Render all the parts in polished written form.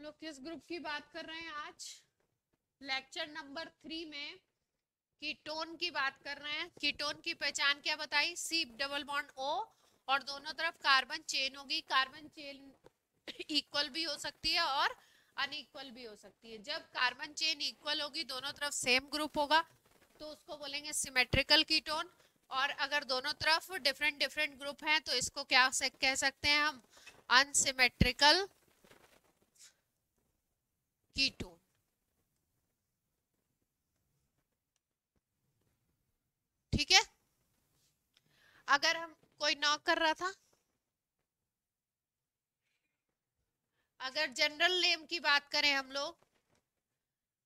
लोग किस ग्रुप की बात कर रहे हैं आज? लेक्चर नंबर 3 में कीटोन की बात कर रहे हैं। कीटोन की पहचान क्या बताई? सी डबल बॉन्ड ओ और दोनों तरफ कार्बन चेन होगी। कार्बन चेन इक्वल भी हो सकती है और अनइक्वल भी हो सकती है। जब कार्बन चेन इक्वल होगी, दोनों तरफ सेम ग्रुप होगा, तो उसको बोलेंगे सिमेट्रिकल कीटोन। और अगर दोनों तरफ डिफरेंट डिफरेंट ग्रुप हैं तो इसको क्या कह सकते हैं हम? Unsymmetrical ketone. ठीक है। अगर हम कोई नॉक कर रहा था, अगर जनरल नेम की बात करें हम लोग,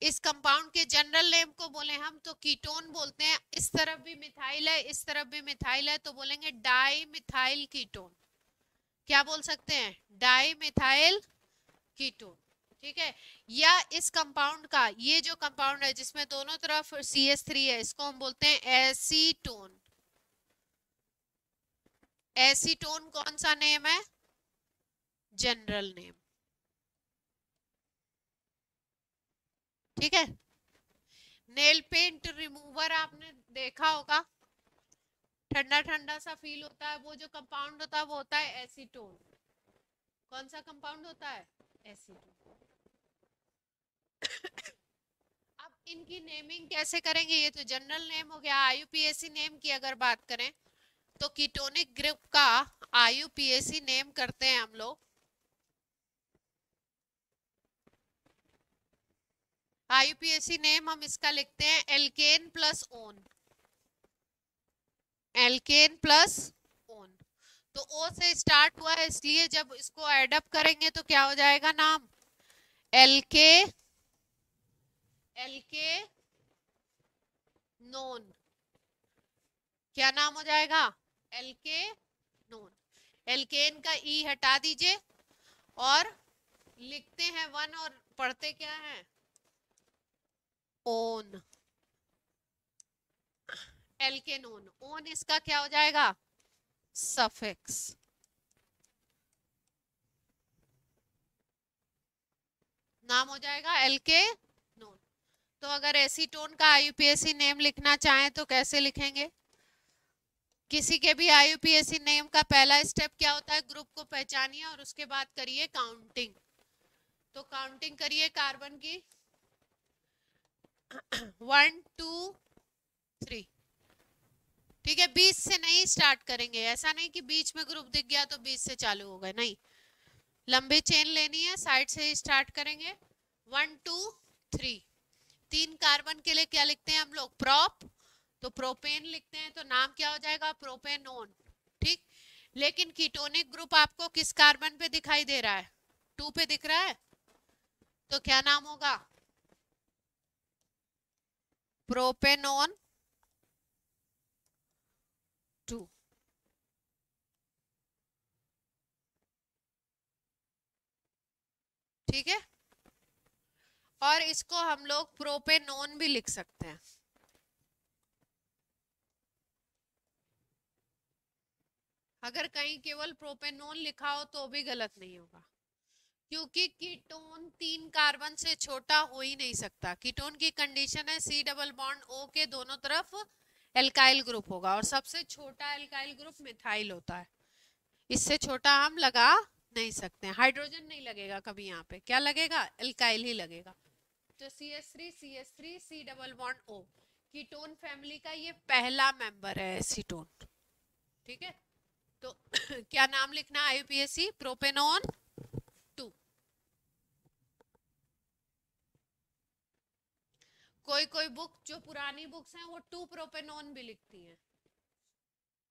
इस कंपाउंड के जनरल नेम को बोले हम तो कीटोन बोलते हैं। इस तरफ भी मिथाइल है, इस तरफ भी मिथाइल है, तो बोलेंगे डाई मिथाइल कीटोन। क्या बोल सकते हैं? Di methyl ketone. ठीक है। या इस कंपाउंड का, ये जो कंपाउंड है जिसमें दोनों तरफ CH3 है, इसको हम बोलते हैं एसीटोन। एसीटोन कौन सा नेम है? General name. ठीक है। नेल पेंट रिमूवर आपने देखा होगा, ठंडा ठंडा सा फील होता है। वो जो कंपाउंड होता है वो होता है एसीटोन। कौन सा कंपाउंड होता है? एसीटोन। अब इनकी नेमिंग कैसे करेंगे? ये तो जनरल नेम हो गया। IUPAC नेम की अगर बात करें तो कीटोनिक ग्रुप का IUPAC नेम करते हैं हम लोग। IUPAC नेम हम इसका लिखते हैं alkane plus one. Alkane plus one. तो O से स्टार्ट हुआ है, इसलिए जब इसको एडअप करेंगे तो क्या हो जाएगा नाम? एल्के एल्के नोन। क्या नाम हो जाएगा? एल्के नोन। एल्केन का ई हटा दीजिए और लिखते हैं 1 और पढ़ते क्या है? ओन। एल्केनोन। ओन इसका क्या हो जाएगा? सफिक्स। नाम हो जाएगा एल्केनोन। तो अगर एसीटोन का IUPAC नेम लिखना चाहें तो कैसे लिखेंगे? किसी के भी IUPAC नेम का पहला स्टेप क्या होता है? ग्रुप को पहचानिए और उसके बाद करिए काउंटिंग। तो काउंटिंग करिए कार्बन की 1 2 3। ठीक है। 20 से नहीं स्टार्ट करेंगे। ऐसा नहीं कि बीच में ग्रुप दिख गया तो 20 से चालू हो गए, नहीं। लंबी चेन लेनी है, साइड से ही स्टार्ट करेंगे। 1 2 3। 3 कार्बन के लिए क्या लिखते हैं हम लोग? प्रोप। तो प्रोपेन लिखते हैं, तो नाम क्या हो जाएगा? प्रोपेनोन। ठीक। लेकिन कीटोनिक ग्रुप आपको किस कार्बन पे दिखाई दे रहा है? 2 पे दिख रहा है, तो क्या नाम होगा? प्रोपेनोन 2। ठीक है। और इसको हम लोग प्रोपेनोन भी लिख सकते हैं। अगर कहीं केवल प्रोपेनोन लिखा हो तो भी गलत नहीं होगा, क्योंकि कीटोन 3 कार्बन से छोटा हो ही नहीं सकता। कीटोन की कंडीशन है C डबल बॉन्ड O के दोनों तरफ एल्काइल ग्रुप होगा और सबसे छोटा एल्काइल ग्रुप मिथाइल होता है। इससे छोटा हम लगा नहीं सकते। हाइड्रोजन नहीं लगेगा कभी यहाँ पे। क्या लगेगा? एल्काइल ही लगेगा। तो CH3 CH3 C double bond O ketone family का ये पहला मेंबर है एसीटोन। ठीक है। तो क्या नाम लिखना है IUPAC? प्रोपेनोन 2। कोई कोई बुक जो पुरानी बुक्स हैं वो 2 प्रोपेनोन भी लिखती हैं,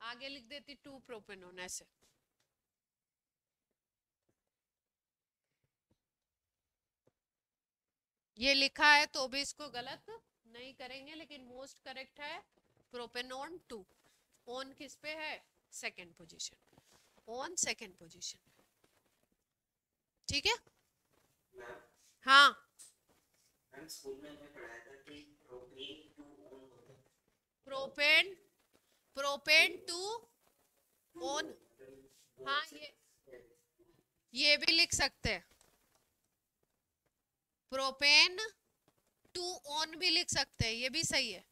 आगे लिख देती 2 प्रोपेनोन ऐसे। ये लिखा है तो भी इसको गलत नहीं करेंगे, लेकिन मोस्ट करेक्ट है प्रोपेनोन 2। ओन किस पे है? Second position. Own second position. ठीक है। हाँ, स्कूल में हमें पढ़ाया था कि प्रोपेन टू ओन होता है। Propane propane two own. हाँ, ये भी लिख सकते हैं। प्रोपेन टू ओन भी लिख सकते हैं, ये भी सही है,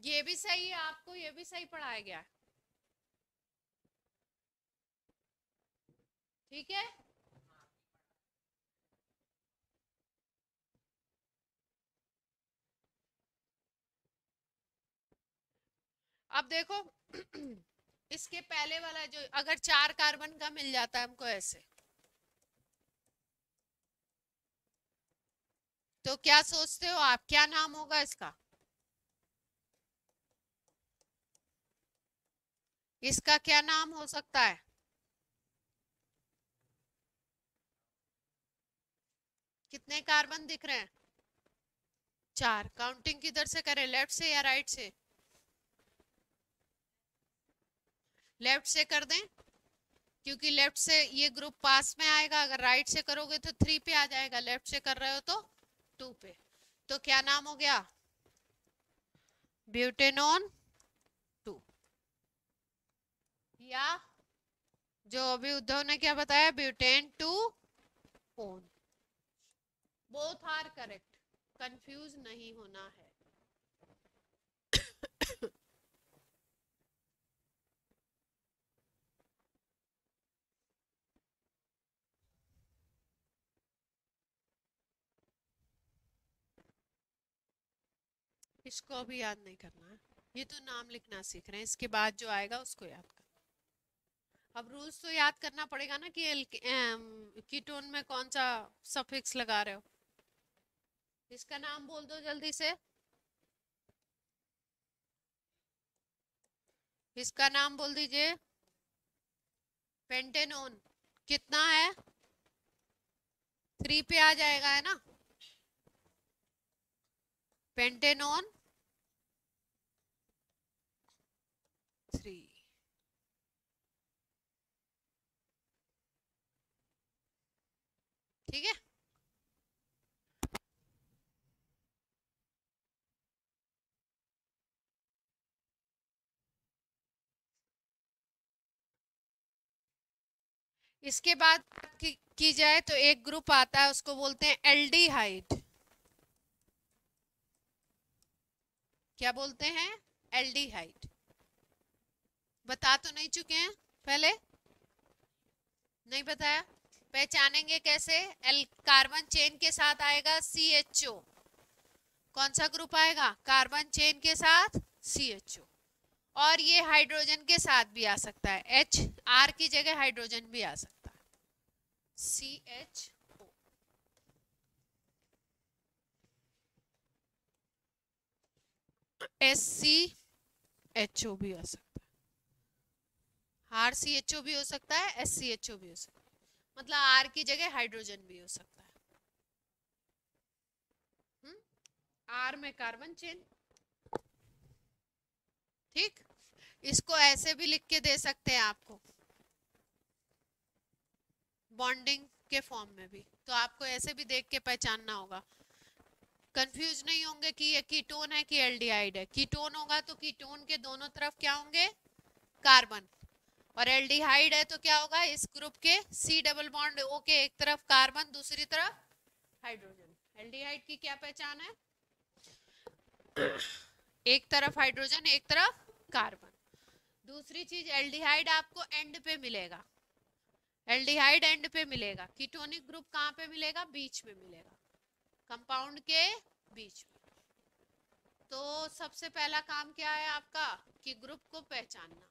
ये भी सही है, आपको ये भी सही पढ़ाया गया है, ठीक है। अब देखो इसके पहले वाला जो अगर 4 कार्बन का मिल जाता है हमको ऐसे, तो क्या सोचते हो आप, क्या नाम होगा इसका? इसका क्या नाम हो सकता है? कितने कार्बन दिख रहे हैं? 4। काउंटिंग किधर से करें, लेफ्ट से या राइट से? लेफ्ट से कर दें, क्योंकि लेफ्ट से ये ग्रुप पास में आएगा, अगर राइट से करोगे तो 3 पे आ जाएगा, लेफ्ट से कर रहे हो तो 2 पे। तो क्या नाम हो गया? ब्यूटेनॉन 2। या जो अभी उद्धव ने क्या बताया, butane 2 one. Both are correct, confuse नहीं होना है। इसको अभी याद नहीं करना है, ये तो नाम लिखना सीख रहे हैं, इसके बाद जो आएगा उसको याद करना। अब रूल्स तो याद करना पड़ेगा ना कि कीटोन में कौन सा सफिक्स लगा रहे हो। इसका नाम बोल दो जल्दी से, इसका नाम बोल दीजिए। पेंटेनोन कितना है? 3 पे आ जाएगा, है ना? पेंटेनोन 3। ठीक है। इसके बाद की जाए तो एक ग्रुप आता है, उसको बोलते हैं एल्डिहाइड। क्या बोलते हैं? एल्डिहाइड। बता तो नहीं चुके हैं पहले? नहीं बताया? पहचानेंगे कैसे? एल कार्बन चेन के साथ आएगा CHO। कौन सा ग्रुप आएगा कार्बन चेन के साथ? CHO। और ये हाइड्रोजन के साथ भी आ सकता है, HR की जगह हाइड्रोजन भी आ सकता है, CHO। SCHO भी आ सकता है, RCHO भी हो सकता है, SCHO भी हो सकता है, मतलब R की जगह हाइड्रोजन भी हो सकता है। R में कार्बन चेन, ठीक। इसको ऐसे भी लिख के दे सकते हैं आपको, बॉन्डिंग के फॉर्म में भी, तो आपको ऐसे भी देख के पहचानना होगा, कंफ्यूज नहीं होंगे कि ये कीटोन है कि एल्डिहाइड है। कीटोन होगा तो कीटोन के दोनों तरफ क्या होंगे? कार्बन। और एल्डिहाइड है तो क्या होगा? इस ग्रुप के C डबल बॉन्ड O के एक तरफ कार्बन, दूसरी तरफ हाइड्रोजन। एल्डिहाइड की क्या पहचान है? एक तरफ हाइड्रोजन, एक तरफ कार्बन। दूसरी चीज, एल्डिहाइड आपको एंड पे मिलेगा, एल्डिहाइड एंड पे मिलेगा। कीटोनिक ग्रुप कहाँ पे मिलेगा? बीच में मिलेगा, कंपाउंड के बीच में। तो सबसे पहला काम क्या है आपका? कि ग्रुप को पहचानना।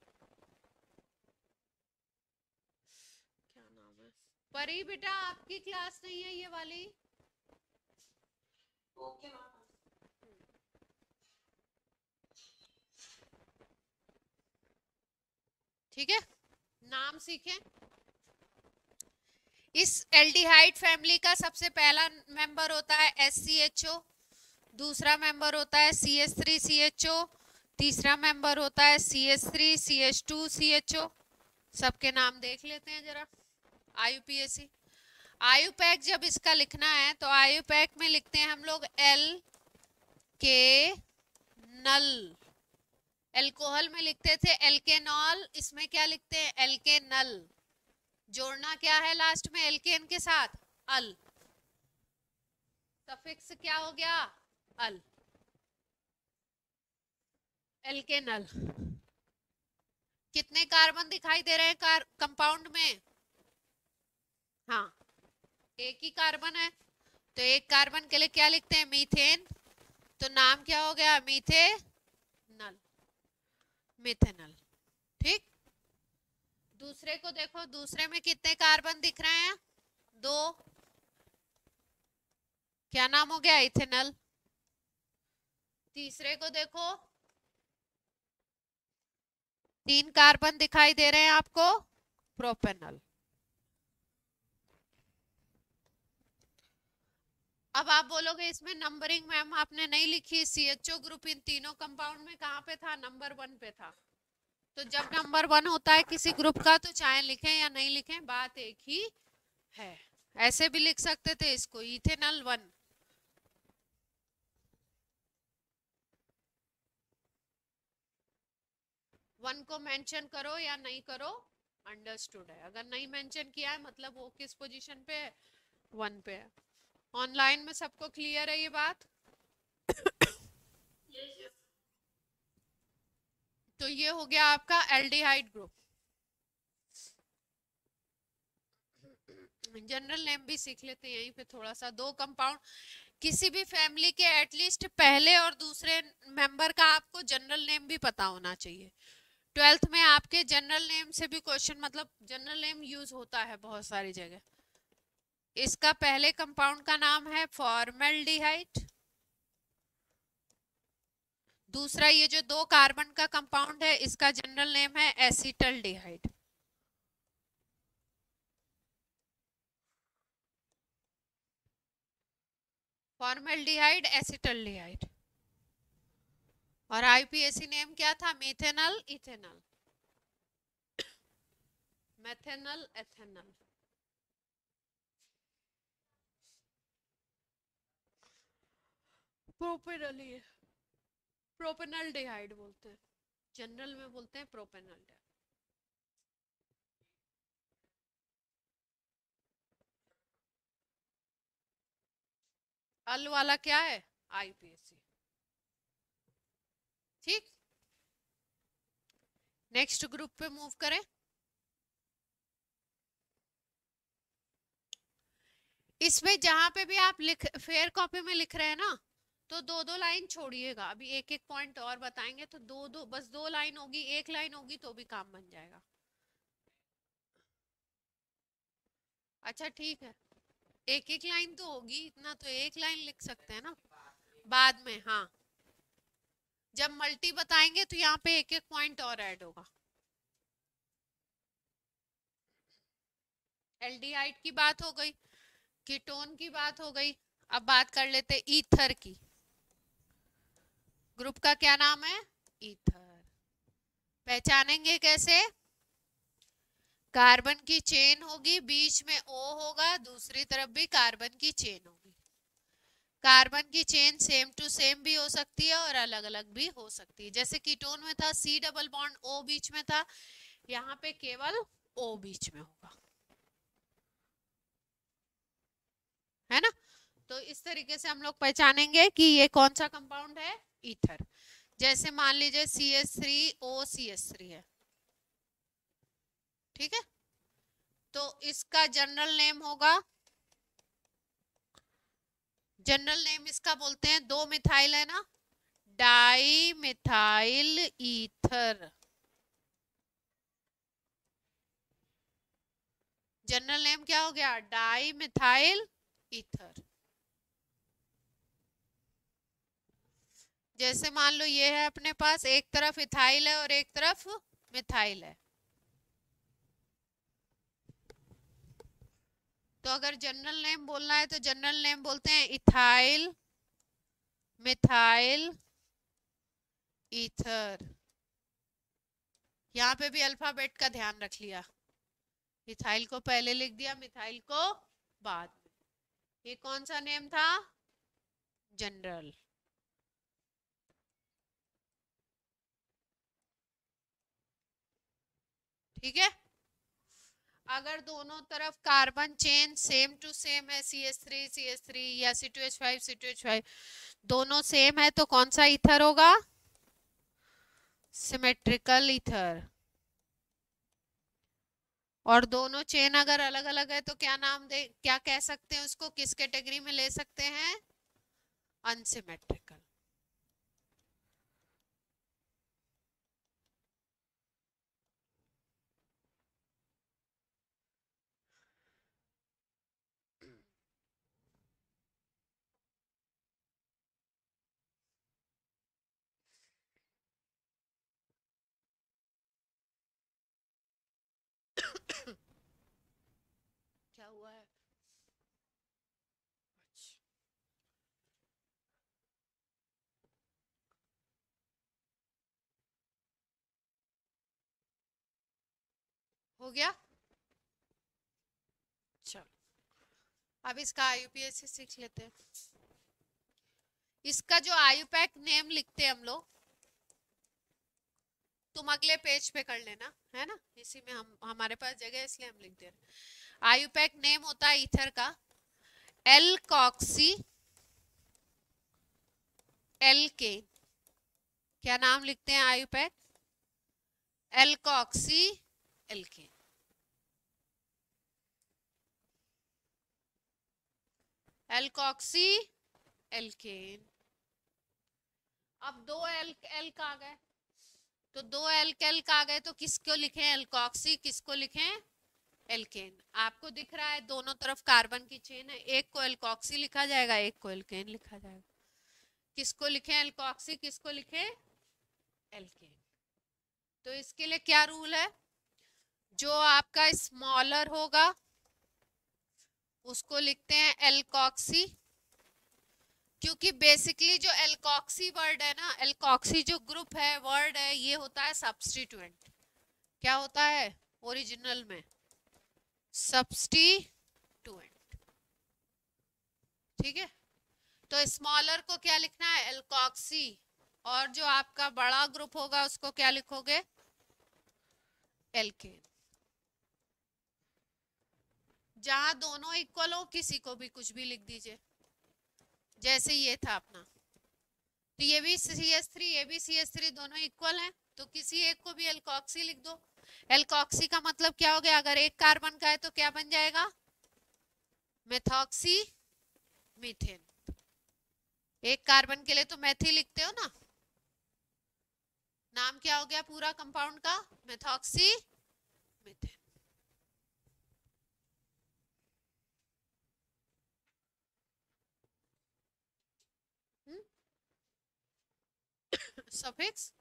क्या नाम है? परी बेटा आपकी क्लास नहीं है ये वाली? Okay ma'am. ठीक है, नाम सीखें। इस एल्डिहाइड फैमिली का सबसे पहला मेंबर होता है SCHO, दूसरा मेंबर होता है CH3CHO, तीसरा मेंबर होता है CH3CH2CHO। सबके नाम देख लेते हैं जरा। IUPAC आयुपैक जब इसका लिखना है तो आयुपैक में लिखते हैं हम लोग एल्केनल। एल्कोहल में लिखते थे एल्केनॉल, इसमें क्या लिखते हैं? एल्केनल। जोड़ना क्या है लास्ट में एल्केन के साथ? अल। सफिक्स क्या हो गया? अल। एल्केनल। कितने कार्बन दिखाई दे रहे हैं कंपाउंड में? हाँ, एक ही कार्बन है, तो एक कार्बन के लिए क्या लिखते हैं? मीथेन। तो नाम क्या हो गया? मीथेनल। मिथेनल। ठीक। दूसरे को देखो, दूसरे में कितने कार्बन दिख रहे हैं? 2। क्या नाम हो गया? इथेनल। तीसरे को देखो, 3 कार्बन दिखाई दे रहे हैं आपको? प्रोपेनल। अब आप बोलोगे इसमें नंबरिंग मैम आपने नहीं लिखी, सीएचओ ग्रुप इन तीनों कंपाउंड में कहाँ पे था? नंबर 1 पे था। तो जब नंबर 1 होता है किसी ग्रुप का तो चाहे लिखें या नहीं लिखें बात एक ही है। ऐसे भी लिख सकते थे इसको, इथेनल 1। वन को मेंशन करो या नहीं करो, अंडरस्टूड है। अगर नहीं मेंशन किया है मतलब वो किस पोजीशन पे है? 1 पे है। ऑनलाइन में सबको क्लियर है ये बात? तो ये हो गया आपका एल्डिहाइड ग्रुप। जनरल नेम भी सीख लेते हैं यहीं पे थोड़ा सा। 2 कंपाउंड, किसी भी फैमिली के एटलीस्ट पहले और दूसरे मेंबर का आपको जनरल नेम भी पता होना चाहिए। 12th में आपके जनरल नेम से भी क्वेश्चन, मतलब जनरल नेम यूज होता है बहुत सारी जगह। इसका पहले कंपाउंड का नाम है फॉर्मल्डिहाइड। दूसरा ये जो 2 कार्बन का कंपाउंड है इसका जनरल नेम है एसिटल्डिहाइड। Formaldehyde, acetaldehyde. और आईपीएसी नेम क्या था? मेथेनल, इथेनल, मेथेनल, एथेनल। प्रोपेनल, प्रोपेनल्डिहाइड बोलते हैं, जनरल में बोलते हैं प्रोपेनल्डिहाइड। अल वाला क्या है? आईपीएसी। ठीक। नेक्स्ट ग्रुप पे मूव करें। इसमें जहां पे भी आप लिख, फेयर कॉपी में लिख रहे हैं ना, तो 2-2 लाइन छोड़िएगा। अभी एक एक पॉइंट और बताएंगे तो 2-2, बस 2 लाइन होगी, 1 लाइन होगी तो भी काम बन जाएगा। अच्छा ठीक है, एक एक लाइन तो होगी, इतना तो एक लाइन लिख सकते हैं ना बाद में। हाँ, जब मल्टी बताएंगे तो यहाँ पे एक एक पॉइंट और ऐड होगा। एल्डिहाइड की बात हो गई, कीटोन की बात हो गई। अब बात कर लेते ईथर की। ग्रुप का क्या नाम है? ईथर। पहचानेंगे कैसे? कार्बन की चेन होगी, बीच में O होगा, दूसरी तरफ भी कार्बन की चेन होगी। कार्बन की चेन सेम टू सेम भी हो सकती है और अलग अलग भी हो सकती है। जैसे कीटोन में था C डबल बॉन्ड O बीच में था, यहाँ पे केवल O बीच में होगा, है ना? तो इस तरीके से हम लोग पहचानेंगे कि ये कौन सा कंपाउंड है, ईथर। जैसे मान लीजिए CH3OCH3 है, ठीक है, तो इसका जनरल नेम होगा, जनरल नेम इसका बोलते हैं, 2 मिथाइल है ना, di methyl ether. General name क्या हो गया? Di methyl ether. जैसे मान लो ये है अपने पास, एक तरफ इथाइल है और एक तरफ मिथाइल है, तो अगर जनरल नेम बोलना है तो जनरल नेम बोलते हैं इथाइल मिथाइल ईथर। यहाँ पे भी अल्फाबेट का ध्यान रख लिया, इथाइल को पहले लिख दिया, मिथाइल को बाद में। ये कौन सा नेम था? जनरल। ठीक है। अगर दोनों तरफ carbon chain same to same है, CH3 या C2H5 दोनों सेम है, तो कौन सा ईथर होगा? Symmetrical ether. और दोनों चेन अगर अलग अलग है तो क्या नाम दे, क्या कह सकते हैं उसको, किस कैटेगरी में ले सकते हैं? अनसिमेट्रिकल। क्या हुआ है? अच्छा, हो गया। चलो अब इसका IUPAC सीख लेते हैं। इसका जो IUPAC नेम लिखते हैं हम लोग, तुम अगले पेज पे कर लेना, है ना, इसी में हम, हमारे पास जगह है इसलिए हम लिख दे रहे। IUPAC नेम होता है ईथर का एल्कॉक्सी एल्केन। क्या नाम लिखते हैं IUPAC? Alkoxy alkane. Alkoxy alkane. अब दो एल्क आ गए, तो दो एल्क आ गए, तो किसको लिखें एल्कॉक्सी, किसको लिखें एल्केन? आपको दिख रहा है दोनों तरफ कार्बन की चेन है, एक को एल्कॉक्सी लिखा जाएगा, एक को एल्केन लिखा जाएगा। किसको लिखें एल्कॉक्सी, किसको लिखें एल्केन? तो इसके लिए क्या रूल है? जो आपका स्मॉलर होगा उसको लिखते हैं एल्कॉक्सी, क्योंकि बेसिकली जो एल्कॉक्सी वर्ड है ना, एल्कॉक्सी जो ग्रुप है, वर्ड है, ये होता है सब्स्टिट्यूएंट। क्या होता है ओरिजिनल में? सब्स्टिट्यूएंट। ठीक है, तो स्मॉलर को क्या लिखना है? एल्कॉक्सी। और जो आपका बड़ा ग्रुप होगा उसको क्या लिखोगे? एल्केन। जहां दोनों इक्वल हो किसी को भी कुछ भी लिख दीजिए, जैसे ये था अपना, तो ये भी CH3 ये भी CH3 दोनों इक्वल हैं, तो किसी एक को भी एल्कॉक्सी लिख दो। एल्कॉक्सी का मतलब क्या हो गया? अगर एक कार्बन का है तो क्या बन जाएगा? Methoxy methane. एक कार्बन के लिए तो मेथी लिखते हो ना, नाम क्या हो गया पूरा कंपाउंड का? Methoxy methane. सफिक्स,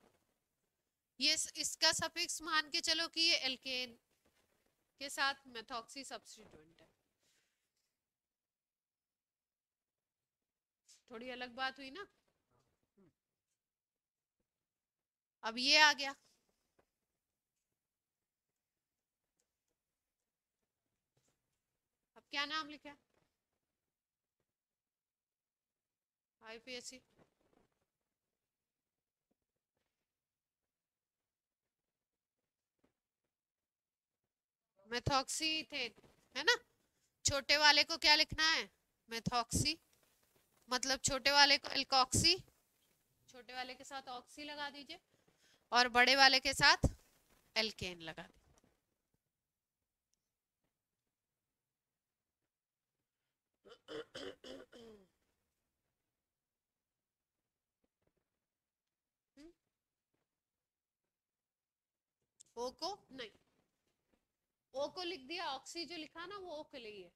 ये इसका सफिक्स मान के चलो कि ये एल्केन के साथ मेथॉक्सी सब्स्टिट्यूएंट है। थोड़ी अलग बात हुई ना। अब ये आ गया, अब क्या नाम लिखा? IUPAC। मेथॉक्सीथेन, है ना। छोटे वाले को क्या लिखना है? मेथॉक्सी। मतलब छोटे वाले को एल्कॉक्सी, छोटे वाले के साथ ऑक्सी लगा दीजिए, और बड़े वाले के साथ एल्केन लगा दीजिए। ओ को नहीं, ओ को लिख दिया, ऑक्सी जो लिखा ना वो ओ के लिए है।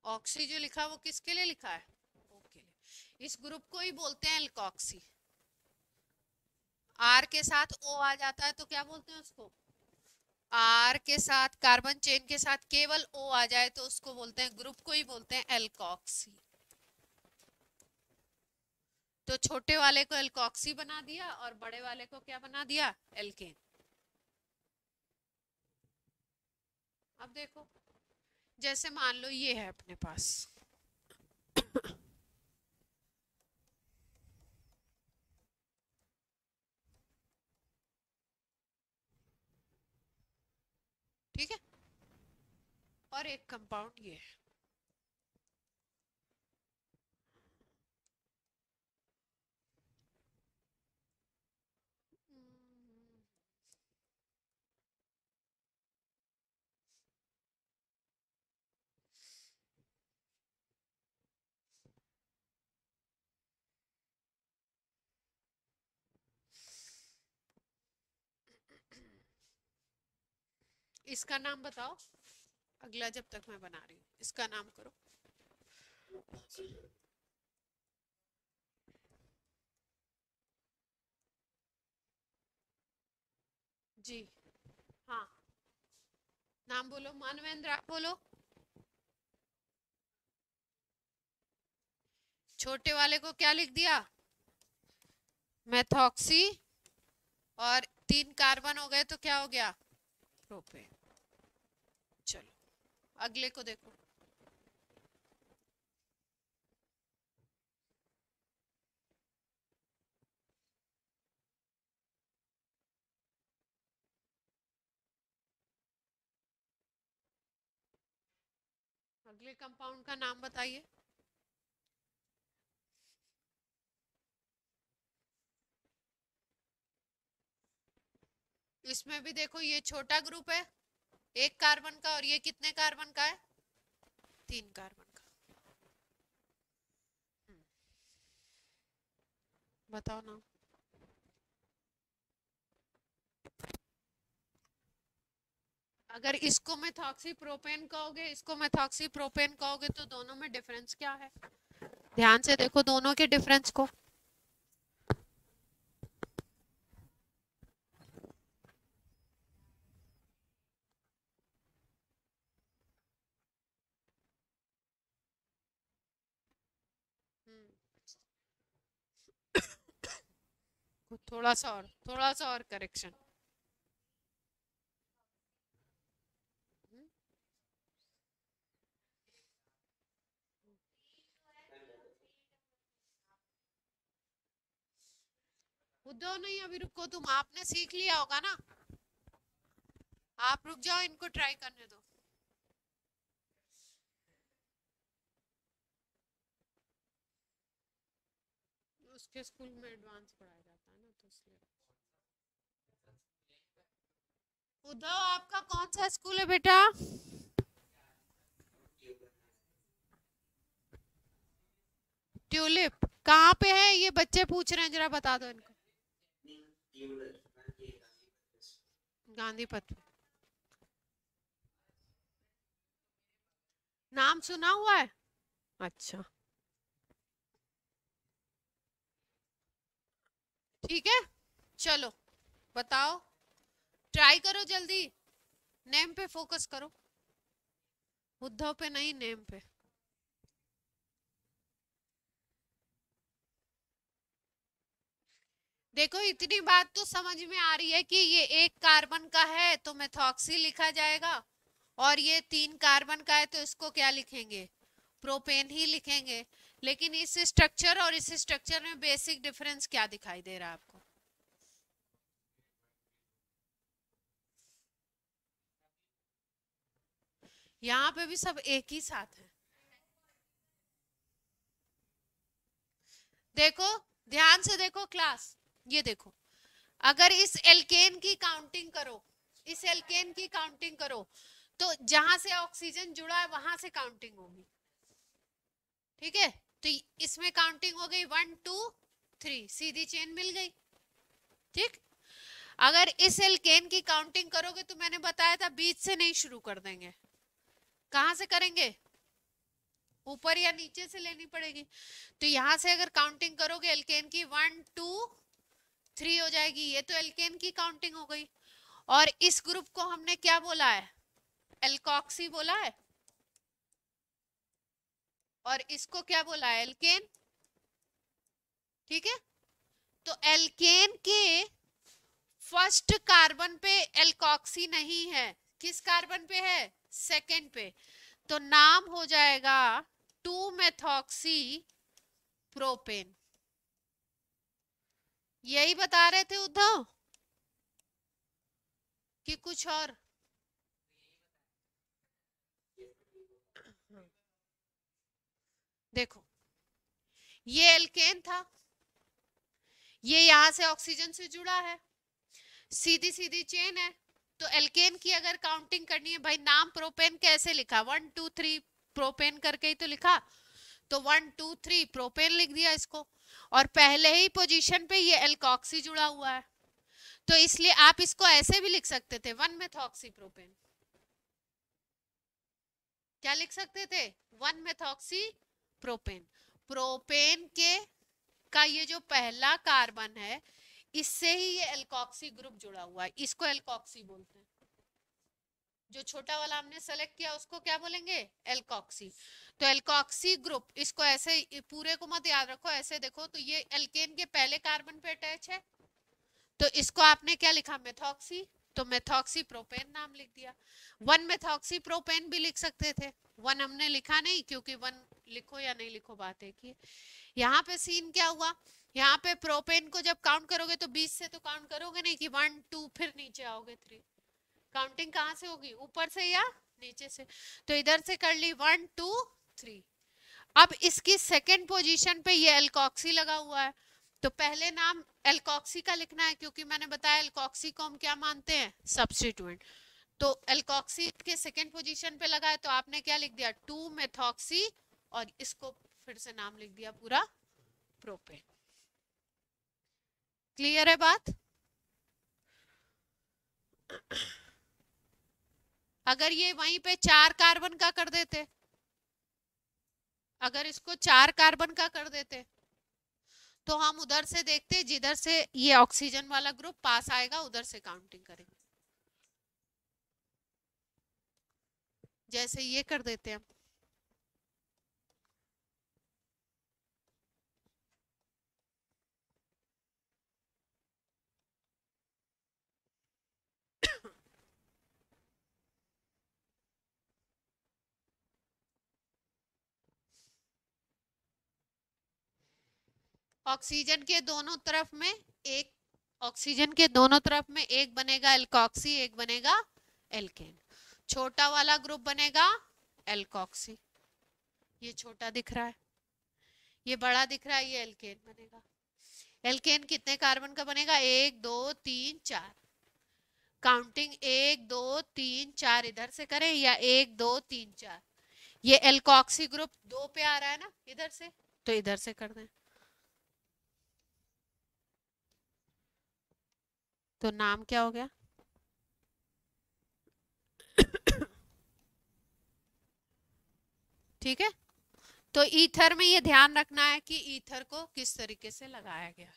ऑक्सी जो लिखा वो किसके लिए लिखा है? ओ के लिए। इस ग्रुप को ही बोलते हैं एल्कॉक्सी। आर के साथ ओ आ जाता है तो क्या बोलते हैं उसको? आर के साथ कार्बन चेन के साथ केवल ओ आ जाए तो उसको बोलते हैं, ग्रुप को ही बोलते हैं एल्कॉक्सी। तो छोटे वाले को एल्कॉक्सी बना दिया और बड़े वाले को क्या बना दिया? एल्केन। अब देखो, जैसे मान लो ये है अपने पास, ठीक है, और एक कंपाउंड ये है। इसका नाम बताओ, अगला जब तक मैं बना रही हूँ इसका नाम करो। जी हाँ, नाम बोलो, मानवेंद्र आप बोलो। छोटे वाले को क्या लिख दिया? मेथॉक्सी, और 3 कार्बन हो गए तो क्या हो गया? प्रोपेन। चलो अगले को देखो। अगले कंपाउंड का नाम बताइए। इसमें भी देखो ये छोटा ग्रुप है 1 कार्बन का, और ये कितने कार्बन का है? 3 कार्बन का। बताओ ना। अगर इसको मेथॉक्सी प्रोपेन कहोगे, इसको मेथॉक्सी प्रोपेन कहोगे, तो दोनों में डिफरेंस क्या है? ध्यान से देखो दोनों के डिफरेंस को। थोड़ा सा और करेक्शन। उद्धव नहीं, अभी रुको, तुम आपने सीख लिया होगा ना, आप रुक जाओ, इनको ट्राई करने दो। उसके स्कूल में एडवांस पढ़ाया जाता है ना, तो इसलिए। उद्धव आपका कौन सा स्कूल है बेटा? ट्यूलिप कहाँ पे है? ये बच्चे पूछ रहे हैं, जरा बता दो इनको। गांधी पथ। नाम सुना हुआ है? अच्छा ठीक है, चलो बताओ, ट्राई करो जल्दी, नेम पे फोकस करो, उद्धव पे नहीं, नेम पे। देखो इतनी बात तो समझ में आ रही है कि ये 1 कार्बन का है तो मेथॉक्सी लिखा जाएगा, और ये 3 कार्बन का है तो इसको क्या लिखेंगे? प्रोपेन ही लिखेंगे। लेकिन इस स्ट्रक्चर और इस स्ट्रक्चर में बेसिक डिफरेंस क्या दिखाई दे रहा है आपको? यहाँ पे भी सब एक ही साथ है। देखो ध्यान से देखो क्लास, ये देखो, अगर इस एल्केन की काउंटिंग करो, इस एल्केन की काउंटिंग करो, तो जहां से ऑक्सीजन जुड़ा है वहां से काउंटिंग होगी, ठीक है? तो इसमें काउंटिंग हो गई 1 2 3, सीधी चेन मिल गई, ठीक। अगर इस एल्केन की काउंटिंग करोगे तो मैंने बताया था बीच से नहीं शुरू कर देंगे, कहां से करेंगे? ऊपर या नीचे से लेनी पड़ेगी। तो यहां से अगर काउंटिंग करोगे एल्केन की 1 2 3 हो जाएगी, ये तो एल्केन की काउंटिंग हो गई। और इस ग्रुप को हमने क्या बोला है? एल्कॉक्सी बोला है, और इसको क्या बोला है? एल्केन, ठीक है। तो एल्केन के फर्स्ट कार्बन पे एल्कॉक्सी नहीं है, किस कार्बन पे है? सेकंड पे। तो नाम हो जाएगा 2 मेथॉक्सी प्रोपेन। यही बता रहे थे उद्धव कि कुछ और? देखो ये एल्केन था, ये यहां से ऑक्सीजन से जुड़ा है, सीधी सीधी चेन है। तो एल्केन की अगर काउंटिंग करनी है भाई, नाम प्रोपेन कैसे लिखा, 1 2 3 प्रोपेन करके ही तो लिखा, तो 1 2 3 प्रोपेन लिख दिया इसको, और पहले ही पोजीशन पे ये एल्कॉक्सी जुड़ा हुआ है, तो इसलिए आप इसको ऐसे भी लिख सकते थे 1 मेथॉक्सी प्रोपेन। क्या लिख सकते थे, 1 मेथॉक्सी प्रोपेन। प्रोपेन के का ये जो पहला कार्बन है, इससे ही ये एल्कॉक्सी ग्रुप जुड़ा हुआ है, इसको एल्कॉक्सी बोलते हैं। जो छोटा वाला हमने सेलेक्ट किया उसको क्या बोलेंगे, एल्कॉक्सी। तो एल्कॉक्सी ग्रुप, इसको ऐसे पूरे को मत याद रखो, ऐसे देखो तो ये एल्केन के पहले कार्बन पे अटैच है, तो इसको आपने क्या लिखा, मेथॉक्सी, तो मेथॉक्सी प्रोपेन नाम लिख दिया। 1 मेथॉक्सी प्रोपेन भी लिख सकते थे, 1 हमने लिखा नहीं, क्योंकि 1 लिखो या नहीं लिखो बात है कि यहाँ पे सीन क्या हुआ, यहाँ पे प्रोपेन को जब काउंट करोगे तो 20 से तो काउंट करोगे नहीं कि 1 2 फिर नीचे आओगे 3, काउंटिंग कहाँ से होगी, ऊपर से या नीचे से, तो इधर से कर ली 1 2 3। अब इसकी सेकेंड पोजीशन पे ये एल्कॉक्सी लगा हुआ है, तो पहले नाम एल्कॉक्सी का लिखना है, क्योंकि मैंने बताया एल्कॉक्सी को हम क्या मानते हैं, सब्स्टिट्यूएंट। तो एल्कॉक्सी के सेकेंड पोजीशन पे लगा है, तो आपने क्या लिख दिया, 2 मेथॉक्सी, और इसको फिर से नाम लिख दिया पूरा प्रोपेन। क्लियर है बात। अगर ये वहीं पे 4 कार्बन का कर देते, अगर इसको 4 कार्बन का कर देते, तो हम उधर से देखते, जिधर से ये ऑक्सीजन वाला ग्रुप पास आएगा उधर से काउंटिंग करेंगे, जैसे ये कर देते हैं। ऑक्सीजन के दोनों तरफ में एक, ऑक्सीजन के दोनों तरफ में एक बनेगा एल्कॉक्सी, एक बनेगा एल्केन। छोटा वाला ग्रुप बनेगा एल्कॉक्सी, ये छोटा दिख रहा है, ये बड़ा दिख रहा है, ये एल्केन बनेगा। एल्केन कितने कार्बन का बनेगा, 1 2 3 4, काउंटिंग 1 2 3 4 इधर से करें या 1 2 3 4, ये एल्कॉक्सी ग्रुप 2 पे आ रहा है ना इधर से, तो इधर से कर दें, तो नाम क्या हो गया, ठीक है। तो ईथर में ये ध्यान रखना है कि ईथर को किस तरीके से लगाया गया,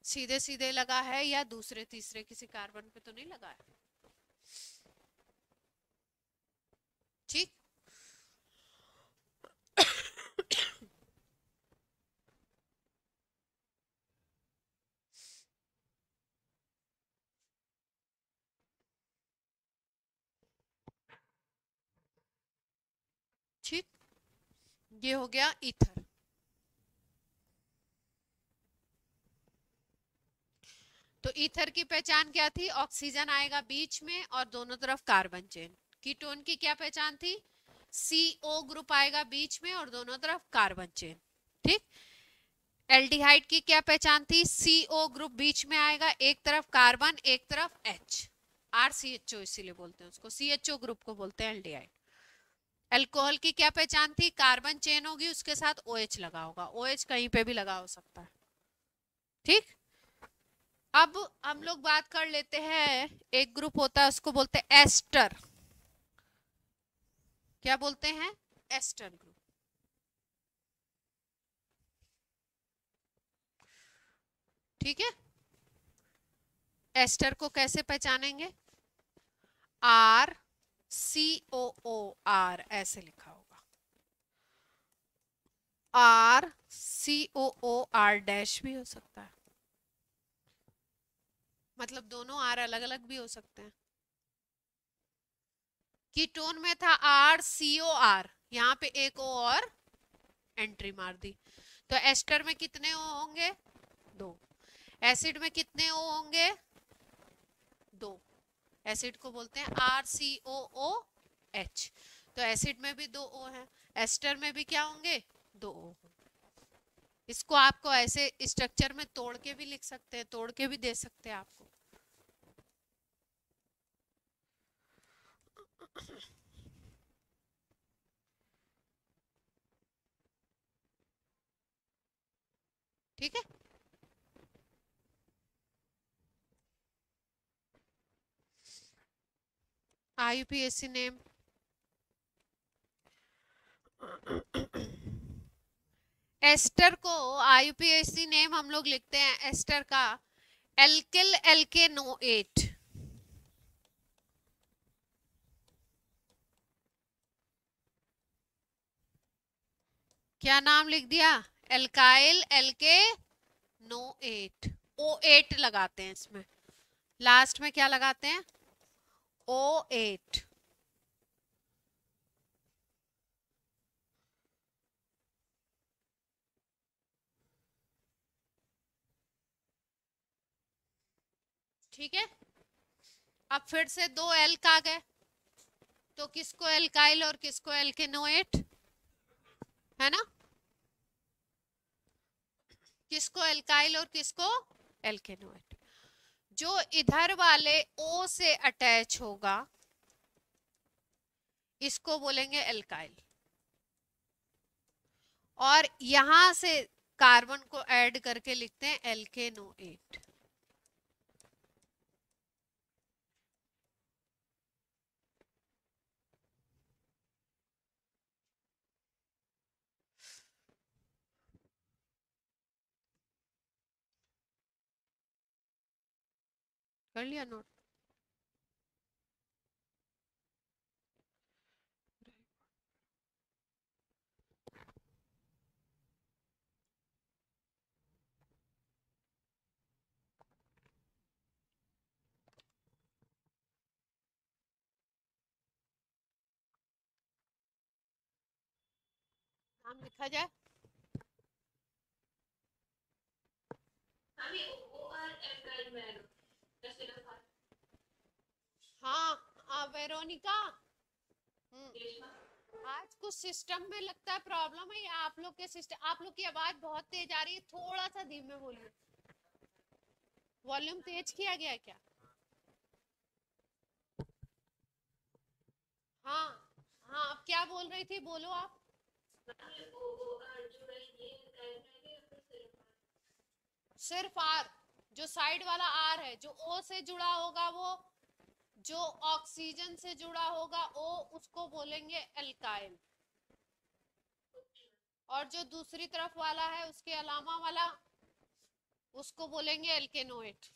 सीधे सीधे लगा है या दूसरे तीसरे किसी कार्बन पे तो नहीं लगा है, ठीक। ठीक, ये हो गया ईथर। तो ईथर की पहचान क्या थी, ऑक्सीजन आएगा बीच में और दोनों तरफ कार्बन चेन। कीटोन की क्या पहचान थी, CO ग्रुप आएगा बीच में और दोनों तरफ कार्बन चेन, ठीक। एल्डिहाइड की क्या पहचान थी, CO ग्रुप बीच में आएगा, एक तरफ कार्बन एक तरफ H, RCHO इसीलिए बोलते हैं उसको, CHO ग्रुप को बोलते हैं एल्डिहाइड। अल्कोहल की क्या पहचान थी, कार्बन चेन होगी उसके साथ OH लगा होगा, OH कहीं पे भी लगा हो सकता है, ठीक। अब हम लोग बात कर लेते हैं, एक ग्रुप होता है उसको बोलते हैं एस्टर, क्या बोलते हैं, एस्टर ग्रुप, ठीक है। एस्टर को कैसे पहचानेंगे, RCOOR ऐसे लिखा होगा, RCOOR डैश भी हो सकता है, मतलब दोनों R अलग अलग भी हो सकते हैं। कीटोन में था RCOR, यहाँ पे एक O और एंट्री मार दी, तो एस्टर में कितने O होंगे, 2। एसिड में कितने O होंगे, 2। एसिड को बोलते हैं RCOOH, तो एसिड में भी 2 O हैं, एस्टर में भी क्या होंगे, 2 O। इसको आपको ऐसे स्ट्रक्चर में तोड़ के भी लिख सकते हैं, तोड़ के भी दे सकते हैं आपको। ठीक है। IUPAC नेम एस्टर को IUPAC नेम हम लोग लिखते हैं एस्टर का एल्किल एल्केनोएट। क्या नाम लिख दिया? Alkyl alkanoate. O8 लगाते हैं इसमें, लास्ट में क्या लगाते हैं? O8। ठीक है। अब फिर से 2 एल्क आ गए, तो किसको एल्काइल और किसको एल्केनोएट, है ना? किसको एल्काइल और किसको एल्केनोएट। जो इधर वाले O से अटैच होगा इसको बोलेंगे एल्काइल, और यहां से कार्बन को ऐड करके लिखते हैं एल्केनोएट। कर लिया नोट? नाम लिखा जाए। हाँ वेरोनिका। आज कुछ सिस्टम में लगता है प्रॉब्लम है, या आप लोग के सिस्टम, आप लोग की आवाज बहुत तेज आ रही है, थोड़ा सा धीमे बोलिए। वॉल्यूम तेज किया गया है क्या? हाँ हाँ, आप क्या बोल रही थी, बोलो आप। सिर्फ R, जो साइड वाला R है, जो O से जुड़ा होगा वो, जो ऑक्सीजन से जुड़ा होगा O, उसको बोलेंगे एल्काइल, और जो दूसरी तरफ वाला है उसके अलावा वाला उसको बोलेंगे एल्केनोएट।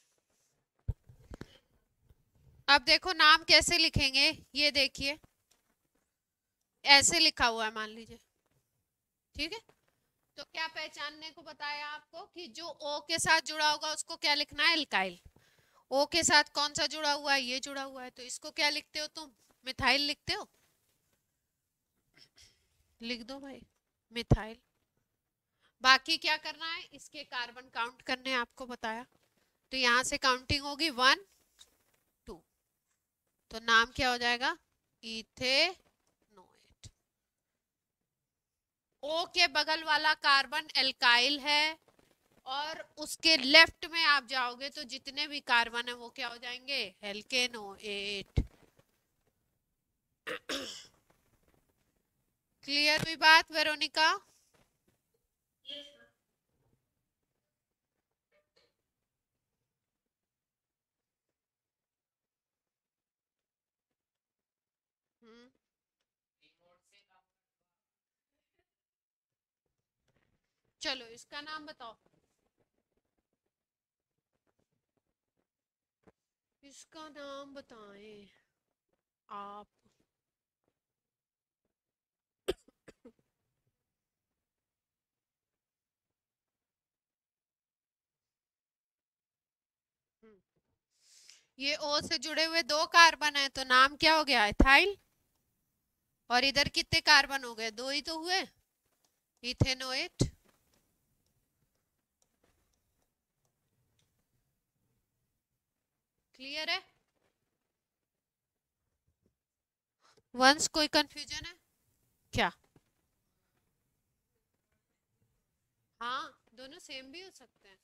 अब देखो नाम कैसे लिखेंगे, ये देखिए ऐसे लिखा हुआ है मान लीजिए, ठीक है। तो क्या पहचानने को बताया आपको कि जो O के साथ जुड़ा होगा उसको क्या लिखना है? एल्काइल। O के साथ कौन सा जुड़ा हुआ है? ये जुड़ा हुआ है, तो इसको क्या लिखते हो तुम? मिथाइल लिखते हो? लिख दो भाई मिथाइल। बाकी क्या करना है? इसके कार्बन काउंट करने हैं, आपको बताया। तो यहां से काउंटिंग होगी 1 2, तो नाम क्या हो जाएगा? इथेनोएट। O के बगल वाला कार्बन एल्काइल है, और उसके लेफ्ट में आप जाओगे तो जितने भी कार्बन है वो क्या हो जाएंगे? एल्केनोएट। क्लियर हुई बात वेरोनिका? हम्म। चलो इसका नाम बताओ। इसका नाम बताएं आप। ये O से जुड़े हुए 2 कार्बन है, तो नाम क्या हो गया? इथाइल। और इधर कितने कार्बन हो गए? 2 ही तो हुए, इथेनोएट। क्लियर है? वंस कोई कंफ्यूजन है क्या? हाँ, दोनों सेम भी हो सकते हैं।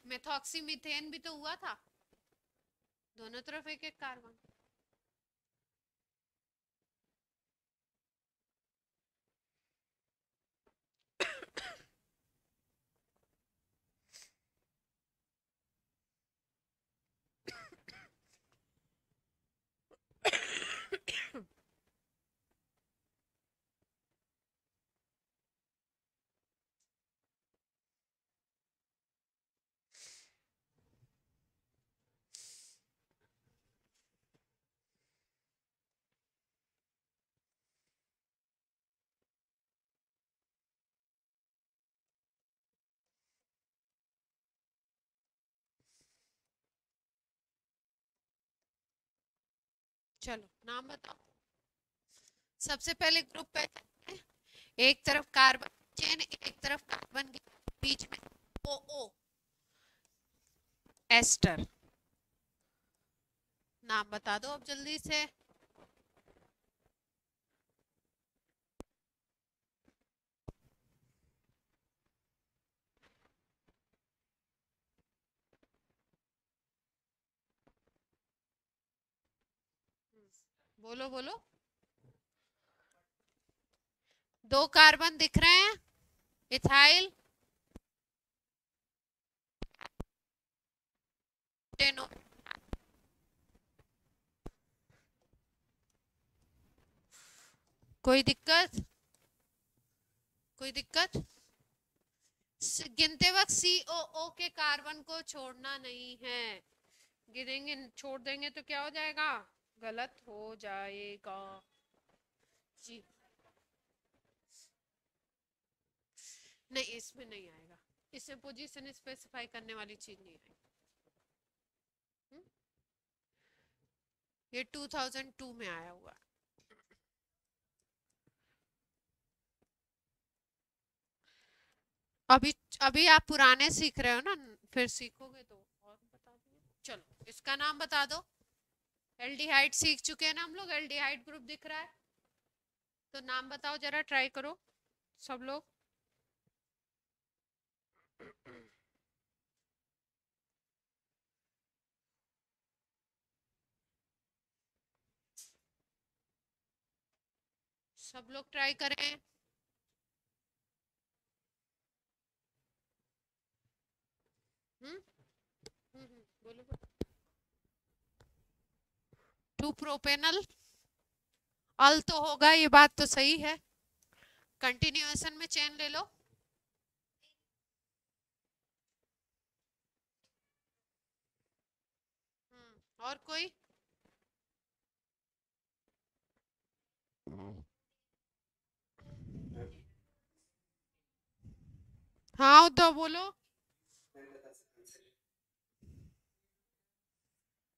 मेथॉक्सी मीथेन भी तो हुआ था, दोनों तरफ एक एक कार्बन। चलो नाम बताओ। सबसे पहले ग्रुप पे एक तरफ कार्बन चेन, एक तरफ कार्बन के बीच में ओ ओ एस्टर। नाम बता दो अब जल्दी से। बोलो बोलो। दो कार्बन दिख रहे हैं, इथाइल टेनो। कोई दिक्कत? कोई दिक्कत? गिनते वक्त सी ओ ओ के कार्बन को छोड़ना नहीं है। गिनेंगे, छोड़ देंगे तो क्या हो जाएगा? गलत हो जाएगा जी। नहीं, इसमें नहीं आएगा, इसमें पोजीशन स्पेसिफाई करने वाली चीज नहीं आएगी। ये 2002 में आया हुआ। अभी अभी आप पुराने सीख रहे हो ना, फिर सीखोगे तो और बता दूंगी। चलो इसका नाम बता दो। एल्डिहाइड सीख चुके हैं ना हम लोग, एल्डिहाइड ग्रुप दिख रहा है, तो नाम बताओ जरा, ट्राई करो सब लोग। सब लोग ट्राई करें। बोलो बोलो। टू प्रोपेनल अल तो होगा, ये बात तो सही है। कंटिन्यूएशन में चेन ले लो। और कोई? हाँ उद्धव बोलो।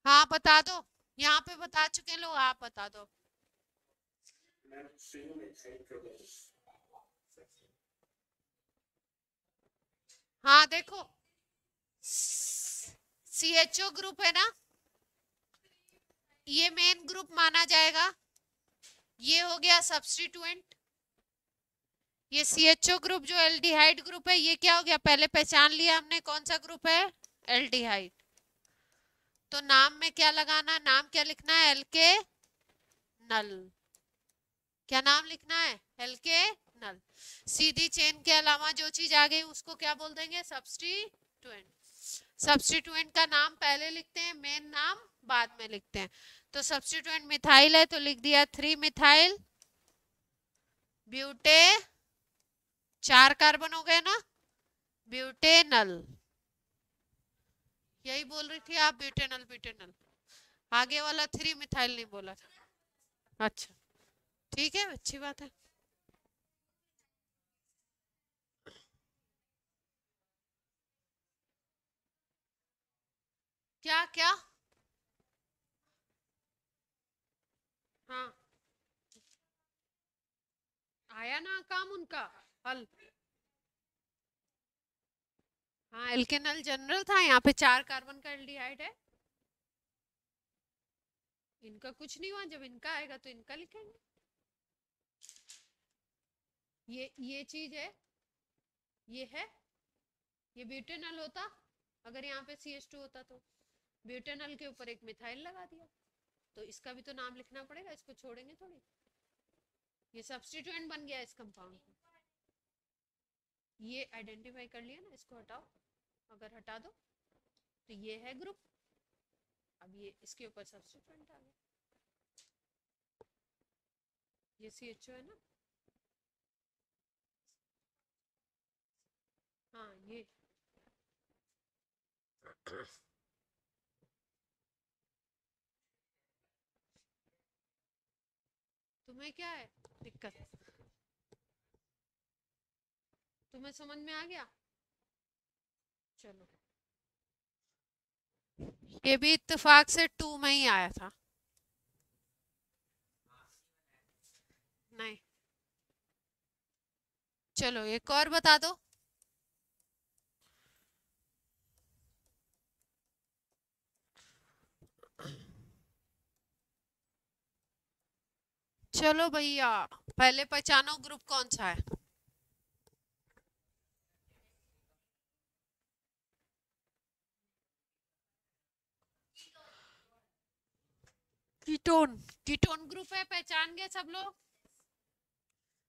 हाँ बता दो, यहाँ पे बता चुके लोग, आप बता दो। हाँ देखो, CHO ग्रुप है ना, ये मेन ग्रुप माना जाएगा। ये हो गया सब्स्टिट्यूएंट। ये CHO ग्रुप जो एल्डिहाइड ग्रुप है, ये क्या हो गया? पहले पहचान लिया हमने कौन सा ग्रुप है, एल्डिहाइड। तो नाम में क्या लगाना, नाम क्या लिखना है? एल्के नल। क्या नाम लिखना है? एल्के नल। सीधी चेन के अलावा जो चीज आ गई उसको क्या बोल देंगे? सब्स्टिट्यूएंट। सब्स्टिट्यूएंट का नाम पहले लिखते हैं, मेन नाम बाद में लिखते हैं। तो सब्स्टिट्यूएंट मिथाइल है तो लिख दिया 3 मिथाइल ब्यूटे, 4 कार्बन हो गए ना, ब्यूटेनल। यही बोल रही थी आप, ब्यूटेनल ब्यूटेनल। आगे वाला 3 मिथाइल नहीं बोला था। अच्छा ठीक है, अच्छी बात है। क्या क्या? हाँ आया ना काम उनका, हल। हाँ एल्केनल जनरल था, यहाँ पे 4 कार्बन का एल्डिहाइड है। इनका कुछ नहीं हुआ, जब इनका आएगा तो इनका लिखेंगे। ये चीज है। ये है, ये ब्यूटेनॉल होता, अगर यहाँ पे CH2 होता तो ब्यूटेनॉल के ऊपर एक मिथाइल लगा दिया, तो इसका भी तो नाम लिखना पड़ेगा, इसको छोड़ेंगे थोड़ी। ये सब्स्टिट्यूएंट बन गया इस कंपाउंड का। ये आइडेंटिफाई कर लिया ना, इसको हटाओ, अगर हटा दो तो ये है ग्रुप। अब ये इसके ऊपर सब्स्टिट्यूएंट आ गया, ये CHO है ना, हाँ ये तुम्हें क्या है दिक्कत, तुम्हें समझ में आ गया? चलो, ये भी इत्तेफाक से 2 में ही आया था। नहीं, चलो एक और बता दो। चलो भैया, पहले पहचानो ग्रुप कौन सा है। कीटोन, कीटोन ग्रुप है, पहचान गए सब लोग।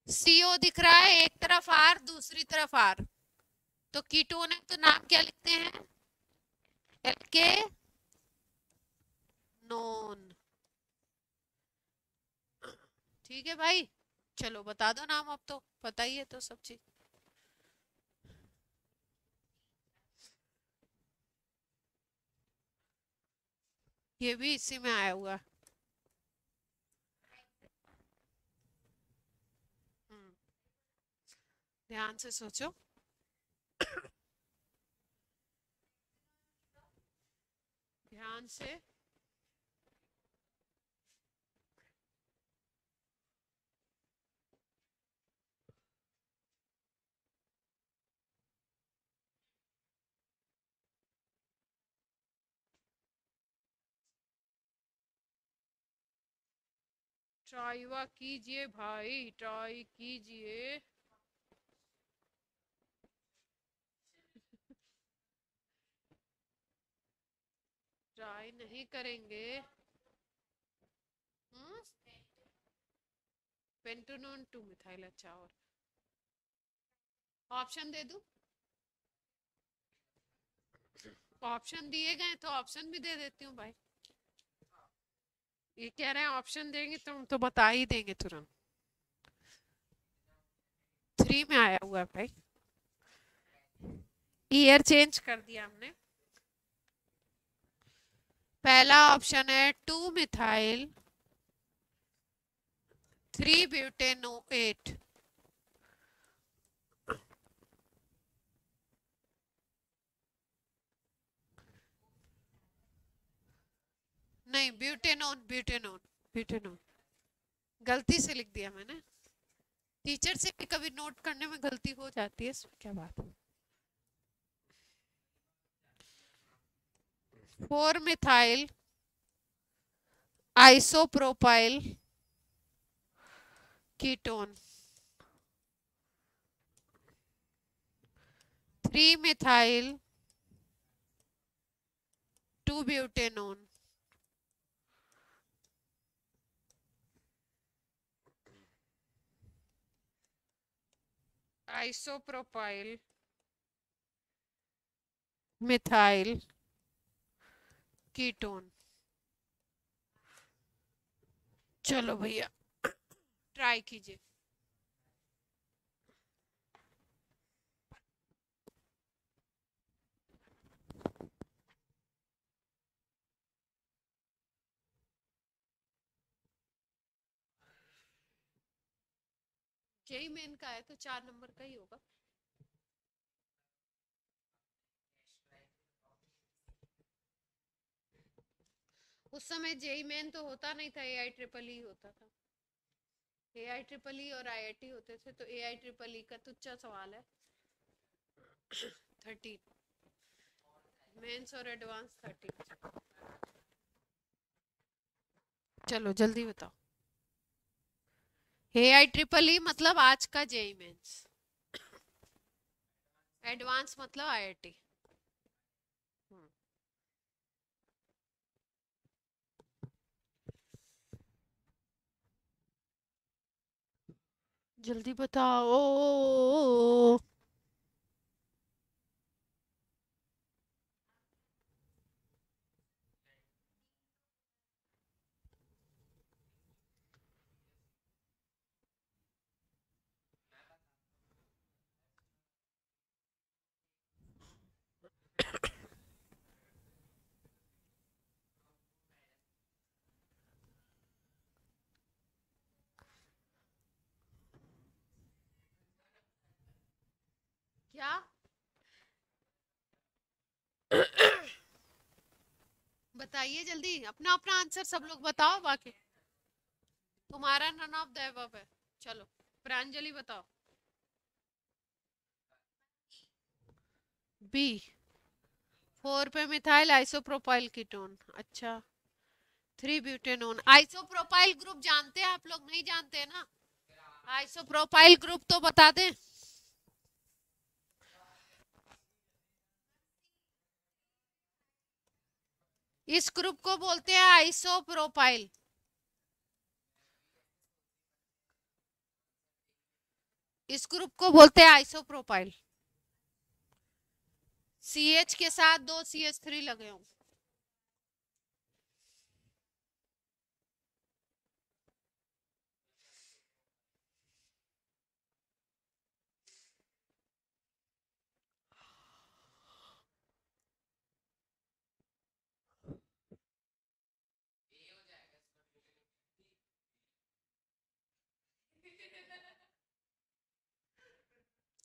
CO दिख रहा है, एक तरफ R दूसरी तरफ R, तो कीटोन है, तो नाम क्या लिखते हैं? एल्के नोन। ठीक है भाई, चलो बता दो नाम, अब तो पता ही है तो सब चीज। ये भी इसी में आया हुआ है। ध्यान से सोचो। ध्यान से, ट्राइवा कीजिए भाई, ट्राई कीजिए। ट्राई नहीं करेंगे? पेंटोनोन 2 मिथाइल। अच्छा, और ऑप्शन दे दूं? ऑप्शन दिए गए तो ऑप्शन भी दे देती हूँ भाई। ये कह रहे हैं ऑप्शन देंगे तो हम तो बता ही देंगे तुरंत। 3 में आया हुआ है भाई, ईयर चेंज कर दिया हमने। पहला ऑप्शन है 2 मिथाइल 3 ब्यूटेनोएट। नहीं, ब्यूटेनोन, ब्यूटेनोन, ब्यूटेनोन। गलती से लिख दिया मैंने, टीचर से भी कभी नोट करने में गलती हो जाती है, इसमें क्या बात है। 4 methyl isopropyl ketone. 3 methyl 2 butanone. Isopropyl methyl ketone. चलो भैया, ट्राई कीजिए। जेई मेन का है तो 4 नंबर का ही होगा। उस समय जेई मेन तो होता नहीं था, AI ट्रिपल ई होता था। AI ट्रिपल ई और IIT होते थे, तो AI ट्रिपल ई का तुच्चा सवाल है। 13 मेंस और एडवांस 13। चलो जल्दी बताओ। AI ट्रिपल ई मतलब आज का जेई मेंस। एडवांस मतलब आईआईटी। जल्दी बताओ। क्या? बताइए जल्दी, अपना अपना आंसर सब लोग बताओ। बाकी तुम्हारा नन ऑफ द अबव है। चलो प्रांजलि बताओ। बी। 4 पे मिथाइल आइसोप्रोपाइल कीटोन। अच्छा। 3 ब्यूटेनोन। आइसोप्रोपाइल ग्रुप जानते हैं आप लोग? नहीं जानते हैं ना? आइसोप्रोपाइल ग्रुप तो बता दें। इस ग्रुप को बोलते हैं आइसोप्रोपाइल। इस ग्रुप को बोलते हैं आइसोप्रोपाइल। CH के साथ 2 CH3 लगे हों।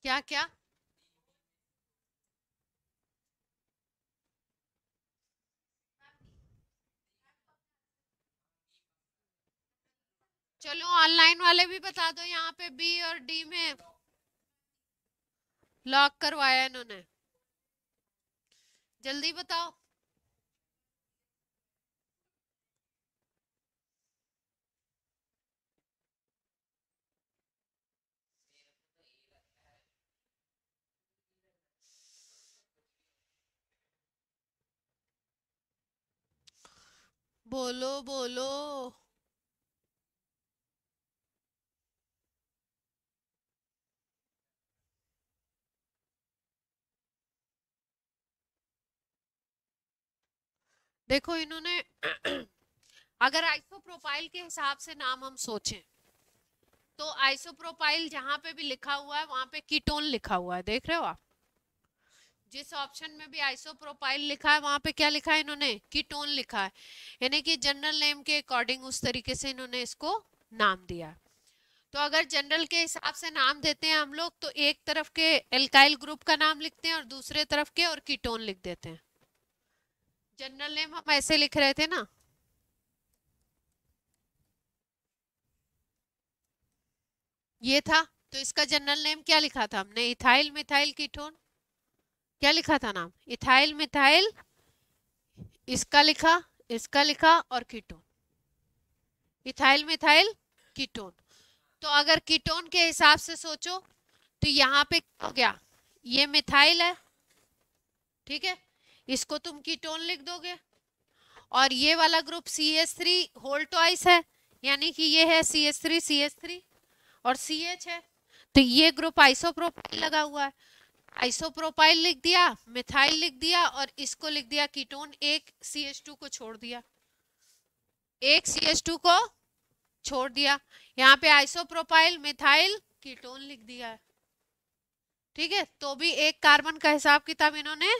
क्या क्या? चलो ऑनलाइन वाले भी बता दो। यहाँ पे बी और डी में लॉक करवाया इन्होंने। जल्दी बताओ। बोलो बोलो। देखो इन्होंने अगर आइसोप्रोपाइल के हिसाब से नाम हम सोचें तो आइसोप्रोपाइल जहां पे भी लिखा हुआ है वहां पे कीटोन लिखा हुआ है। देख रहे हो आप? जिस ऑप्शन में भी आइसोप्रोपाइल लिखा है वहां पे क्या लिखा है इन्होंने? कीटोन लिखा है। यानी कि जनरल नेम के अकॉर्डिंग उस तरीके से इन्होंने इसको नाम दिया। तो अगर जनरल के हिसाब से नाम देते हैं हम लोग तो एक तरफ के एल्काइल ग्रुप का नाम लिखते हैं और दूसरे तरफ के और कीटोन लिख देते हैं। जनरल नेम हम ऐसे लिख रहे थे ना। ये था। तो इसका जनरल नेम क्या लिखा था हमने? Ethyl methyl ketone. क्या लिखा था नाम? Ethyl methyl. इसका लिखा और कीटोन। Ethyl methyl ketone. तो अगर कीटोन के हिसाब से सोचो तो यहाँ पे क्या हो गया? ये मिथाइल है, ठीक है, इसको तुम कीटोन लिख दोगे। और ये वाला ग्रुप CH3 होल ट्वाइस है, यानी कि ये है CH3 CH3 और CH है। तो ये ग्रुप आइसोप्रोपाइल लगा हुआ है। आइसोप्रोपाइल लिख दिया, मिथाइल लिख दिया और इसको लिख दिया कीटोन। एक CH2 को छोड़ दिया, एक CH2 को छोड़ दिया। यहाँ पे आइसोप्रोपाइल मिथाइल कीटोन लिख दिया है, ठीक है। तो भी एक कार्बन का हिसाब किताब इन्होंने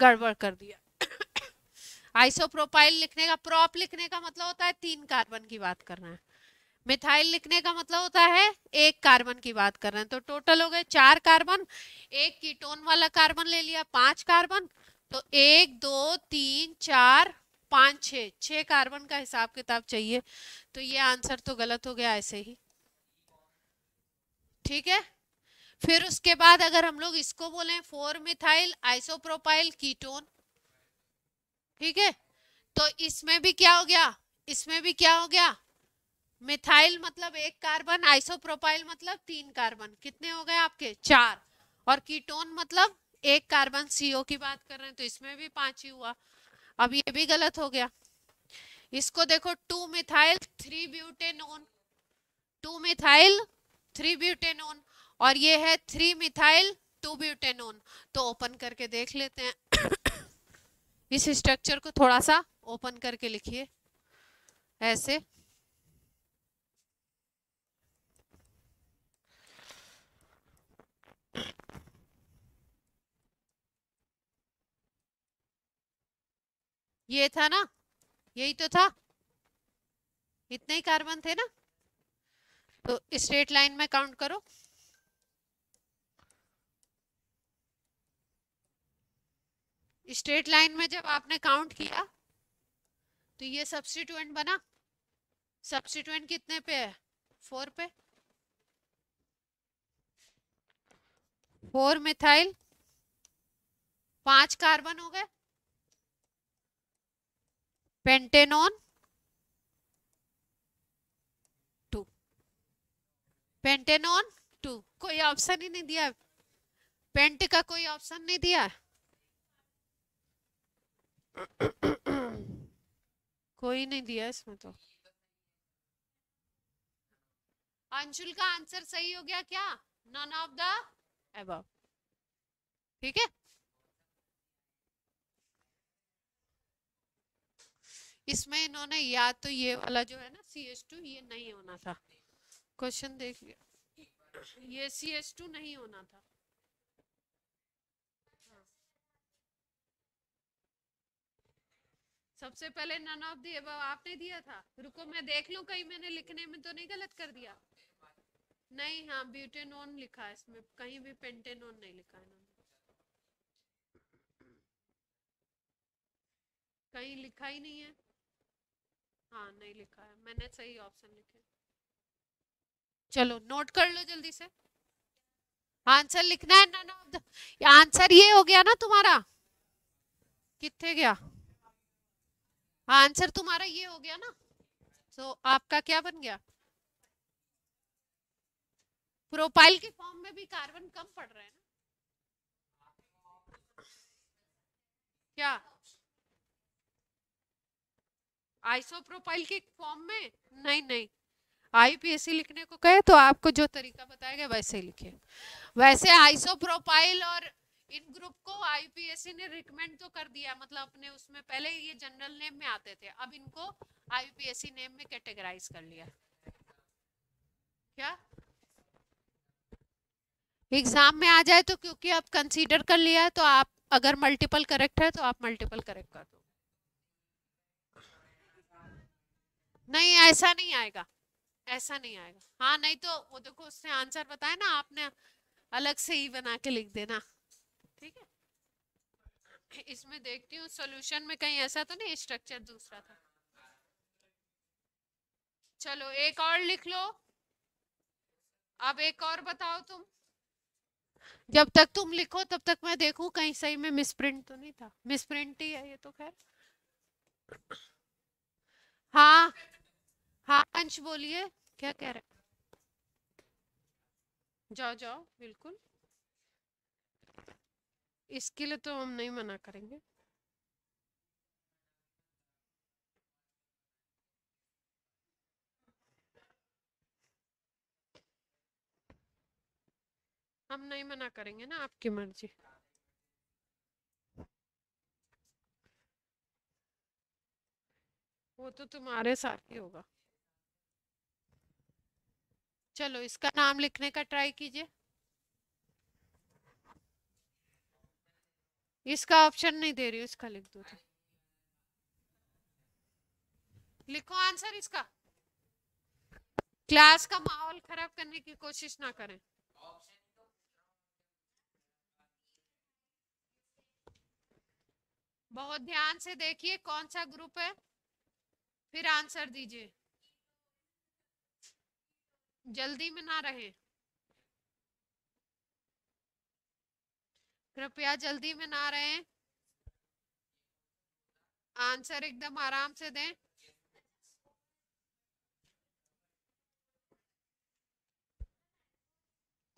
गड़बड़ कर दिया। आइसोप्रोपाइल लिखने का, प्रोप लिखने का मतलब होता है 3 कार्बन की बात कर रहे हैं। मिथाइल लिखने का मतलब होता है 1 कार्बन की बात कर रहे हैं। तो टोटल हो गए 4 कार्बन। एक कीटोन वाला कार्बन ले लिया 5 कार्बन। तो 1 2 3 4 5 6 कार्बन का हिसाब किताब चाहिए। तो ये आंसर तो गलत हो गया ऐसे ही, ठीक है। फिर उसके बाद अगर हम लोग इसको बोलें 4 मिथाइल आइसोप्रोपाइल कीटोन, ठीक है। तो इसमें भी क्या हो गया? इसमें भी क्या हो गया? मिथाइल मतलब 1 कार्बन, आइसोप्रोपाइल मतलब 3 कार्बन। कितने हो गए आपके? 4। और कीटोन मतलब एक कार्बन CO की बात कर रहे हैं, तो इसमें भी 5 ही हुआ। अब ये भी गलत हो गया। इसको देखो 2 मिथाइल 3 ब्यूटेनोन, 2 मिथाइल 3 ब्यूटेनोन, और ये है 3 मिथाइल 2 ब्यूटेनोन। तो ओपन करके देख लेते हैं। इस स्ट्रक्चर को थोड़ा सा ओपन करके लिखिए ऐसे। ये था ना, यही तो था, इतने ही कार्बन थे ना। तो स्ट्रेट लाइन में काउंट करो। स्ट्रेट लाइन में जब आपने काउंट किया तो ये सब्स्टिट्यूएंट बना। सब्स्टिट्यूएंट कितने पे है? 4 पे। 4 मिथाइल, 5 कार्बन हो गए, पेंटेनोन 2, पेंटेनोन 2। कोई ऑप्शन ही नहीं दिया, पेंट का कोई ऑप्शन नहीं दिया। कोई नहीं दिया इसमें तो। अंशुल का आंसर सही हो गया क्या? None of the above. ठीक है। इसमें इन्होंने या तो ये वाला जो है ना CH2, ये नहीं होना था। क्वेश्चन देख लिया, ये CH2 नहीं होना था। सबसे पहले नन ऑफ द अबव आपने दिया था। रुको मैं देख लूं कहीं मैंने लिखने में तो नहीं गलत कर दिया। नहीं, हाँ ब्यूटेनोन लिखा है इसमें, कहीं भी पेंटेनोन नहीं लिखा है इन्होंने, कहीं लिखा ही नहीं है। हाँ नहीं लिखा है, मैंने सही ऑप्शन लिखे। चलो नोट कर लो जल्दी से। आंसर लिखना है नन ऑफ द, आंसर ये हो गया ना तुम्हारा, कितने गया आंसर तुम्हारा, ये हो गया ना। तो आपका क्या बन गया? प्रोपाइल के फॉर्म में भी कार्बन कम पड़ रहे हैं ना क्या? आइसोप्रोपाइल के फॉर्म में नहीं, नहीं IUPAC लिखने को कहे तो आपको जो तरीका बताया गया वैसे ही लिखिए। वैसे आइसोप्रोपाइल और इन ग्रुप को IUPAC ने रिकमेंड तो कर दिया, मतलब अपने उसमें पहले ये जनरल नेम में आते थे, अब इनको IUPAC नेम में कैटेगराइज कर लिया। क्या एग्जाम में आ जाए तो, क्योंकि अब कंसीडर कर लिया है, तो आप अगर मल्टीपल करेक्ट है तो आप मल्टीपल करेक्ट कर दो। नहीं ऐसा नहीं आएगा, ऐसा नहीं आएगा। हाँ नहीं तो वो देखो उसने आंसर बताया ना, आपने अलग से ही बना के लिख देना। ठीक है, इसमें देखती हूँ सॉल्यूशन में कहीं ऐसा तो नहीं स्ट्रक्चर दूसरा था। चलो एक और लिख लो। अब एक और बताओ तुम। जब तक तुम लिखो तब तक मैं देखूं कहीं सही में मिसप्रिंट तो नहीं था। मिसप्रिंट ही है ये तो, खैर। हाँ हाँ अंश बोलिए, क्या कह रहे? जाओ जाओ बिल्कुल, इसके लिए तो हम नहीं मना करेंगे। हम नहीं मना करेंगे ना, आपकी मर्जी। वो तो तुम्हारे साथ ही होगा। चलो इसका नाम लिखने का ट्राई कीजिए। इसका ऑप्शन नहीं दे रही हूँ, इसका लिख दो तो। लिखो आंसर इसका। क्लास का माहौल खराब करने की कोशिश ना करें। बहुत ध्यान से देखिए कौन सा ग्रुप है, फिर आंसर दीजिए। जल्दी में ना रहे, कृपया जल्दी में ना रहे, आंसर एकदम आराम से दें।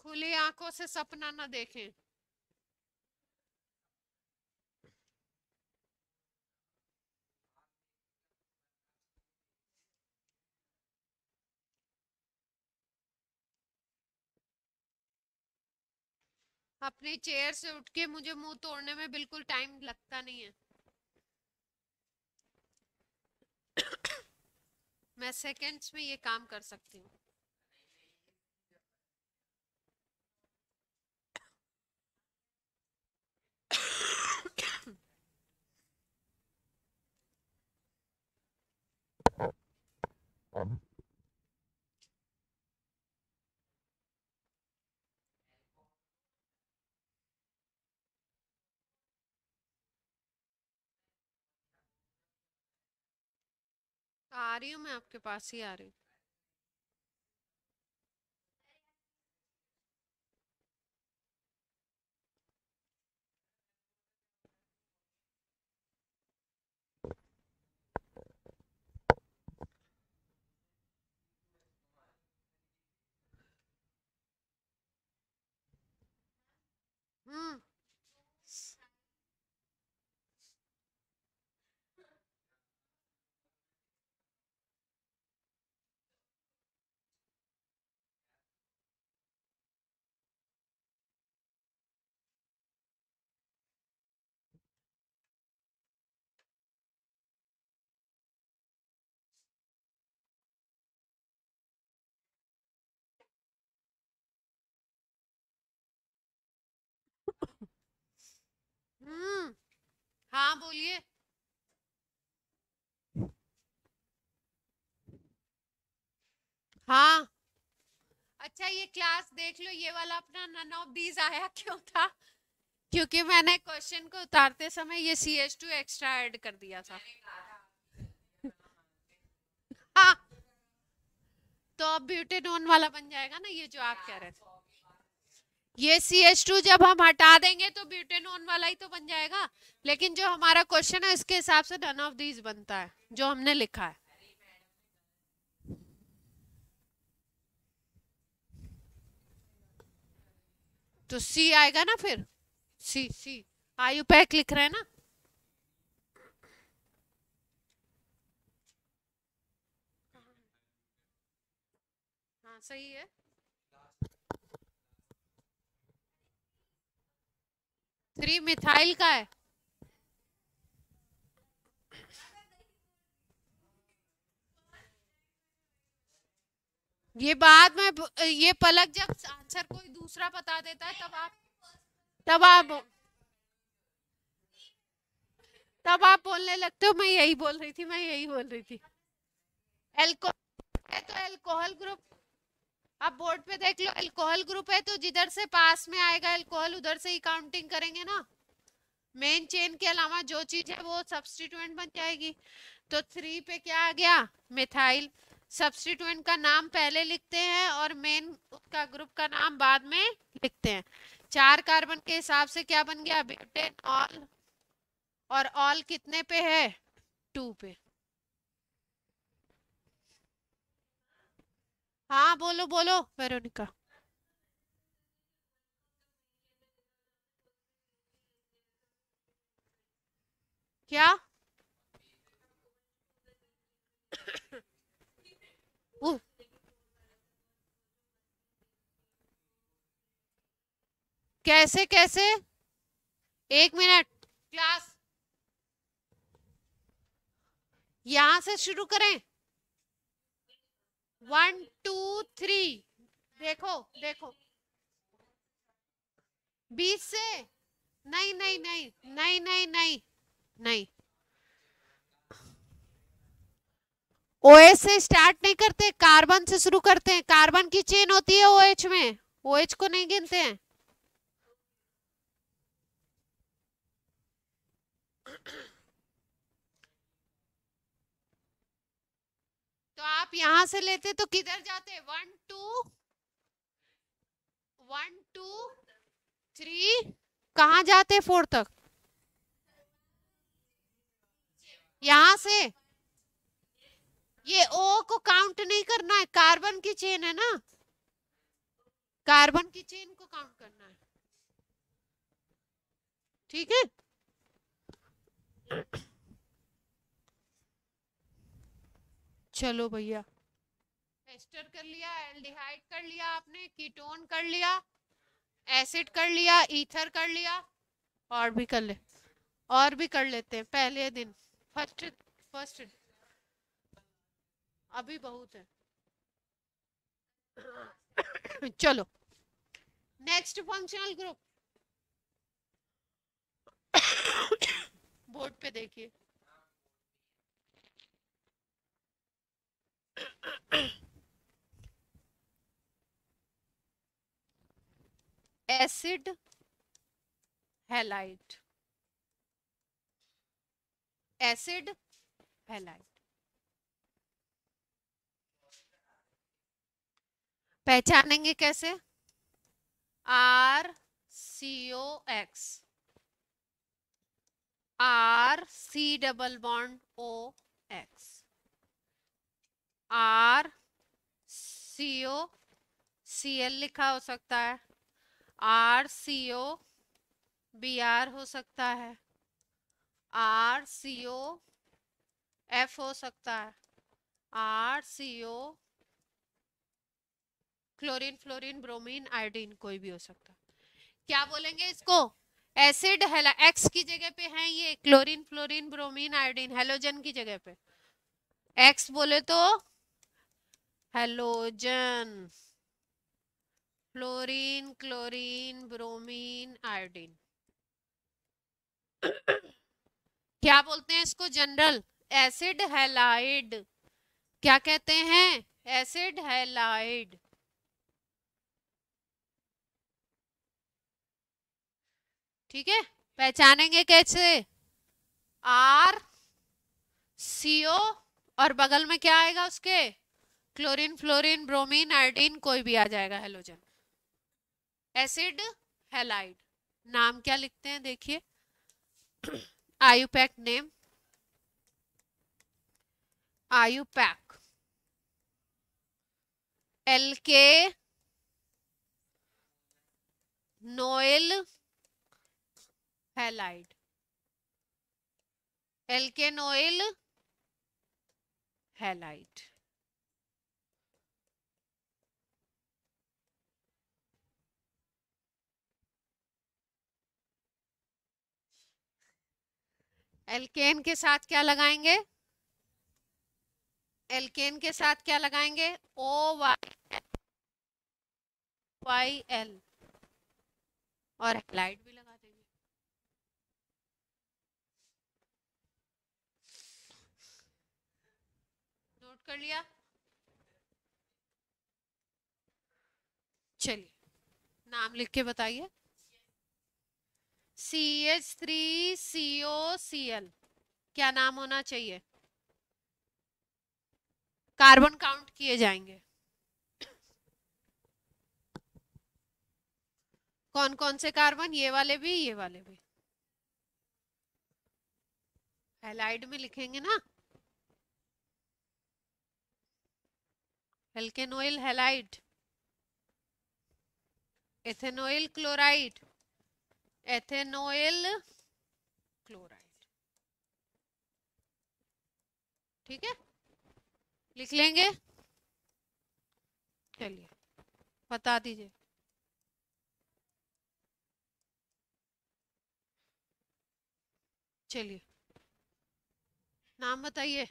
खुली आंखों से सपना ना देखें। अपनी चेयर से उठ के मुझे मुंह तोड़ने में बिल्कुल टाइम लगता नहीं है। मैं सेकंड्स में ये काम कर सकती हूँ। आ रही हूँ, मैं आपके पास ही आ रही हूँ। हम्म। हम्म। हाँ बोलिए। हाँ। अच्छा ये क्लास देख लो, ये वाला अपना नन ऑफ दीज आया क्यों था? क्योंकि मैंने क्वेश्चन को उतारते समय ये CH2 एक्स्ट्रा ऐड कर दिया था। हाँ, तो अब ब्यूटेनॉन वाला बन जाएगा ना, ये जो आप कह रहे थे। ये CH2 जब हम हटा देंगे तो ब्यूटेनॉन वाला ही तो बन जाएगा। लेकिन जो हमारा क्वेश्चन है इसके हिसाब से नन ऑफ दीज बनता है जो हमने लिखा है। तो C आएगा ना फिर। C आयुपैक लिख रहे हैं ना। हाँ सही है। 3 मिथाइल का है। ये बाद में ये पलक जब आंसर कोई दूसरा बता देता है तब आप बोलने लगते हो मैं यही बोल रही थी, मैं यही बोल रही थी। अल्कोहल है तो अल्कोहल ग्रुप, आप बोर्ड पे देख लो, अल्कोहल ग्रुप है तो जिधर से पास में आएगा अल्कोहल उधर से ही काउंटिंग करेंगे ना। मेन चेन के अलावा जो चीज है वो सब्स्टिट्यूएंट बन जाएगी। तो 3 पे क्या आ गया? मिथाइल। सब्स्टिट्यूएंट का नाम पहले लिखते हैं और मेन उसका ग्रुप का नाम बाद में लिखते हैं। 4 कार्बन के हिसाब से क्या बन गया? ब्यूटेनॉल। और ऑल कितने पे है? 2 पे। हाँ बोलो बोलो वेरोनिका। क्या? वो कैसे कैसे? 1 मिनट। क्लास यहां से शुरू करें। 1 2 3। देखो देखो 20 से। नहीं नहीं नहीं नहीं नहीं नहीं नहीं। OH से स्टार्ट नहीं करते, कार्बन से शुरू करते हैं। कार्बन की चेन होती है OH में, OH को नहीं गिनते हैं। तो आप यहां से लेते तो किधर जाते? 1 2 3। कहाँ जाते 4 तक? यहां से। ये O को काउंट नहीं करना है, कार्बन की चेन है ना। कार्बन की चेन को काउंट करना है, ठीक है। चलो भैया, एस्टर कर लिया, एल्डिहाइड कर लिया आपने, कीटोन कर लिया, एसिड कर लिया, ईथर कर लिया, और भी कर ले, और भी कर लेते हैं पहले दिन, फर्स्ट फर्स्ट, अभी बहुत है। चलो नेक्स्ट फंक्शनल ग्रुप, बोर्ड पे देखिए। एसिड हैलाइड, एसिड हैलाइड, पहचानेंगे कैसे? RCOX, RC double bond OX, RCOCl लिखा हो सकता है, RCOBr हो सकता है, RCOF हो सकता है, RCO chlorine, fluorine, bromine, iodine, कोई भी हो सकता है। क्या बोलेंगे इसको? एसिड हेला, एक्स की जगह पे है ये chlorine, fluorine, bromine, iodine, halogen की जगह पे एक्स बोले तो halogen, fluorine, chlorine, bromine, iodine. क्या बोलते हैं इसको? General acid halide. क्या कहते हैं? Acid halide. ठीक है, पहचानेंगे कैसे? आर सीओ, और बगल में क्या आएगा उसके? क्लोरीन, फ्लोरीन, ब्रोमीन, आयोडीन, कोई भी आ जाएगा हेलोजन। Acid halide. नाम क्या लिखते हैं देखिए, IUPAC name, IUPAC, alkanoyl halide, alkanoyl halide. Alkane के साथ क्या लगाएंगे? एल्केन के साथ क्या लगाएंगे? OYL, और हैलाइड भी लगा देंगे। नोट कर लिया? चलिए नाम लिख के बताइए। CH3COCl, क्या नाम होना चाहिए? कार्बन काउंट किए जाएंगे। कौन कौन से कार्बन? ये वाले भी, ये वाले भी हैलाइड में लिखेंगे ना। एल्केनोइल हैलाइड, एथेनोइल क्लोराइड, एथेनोइल क्लोराइड। ठीक है, लिख लेंगे। चलिए बता दीजिए। चलिए नाम बताइए।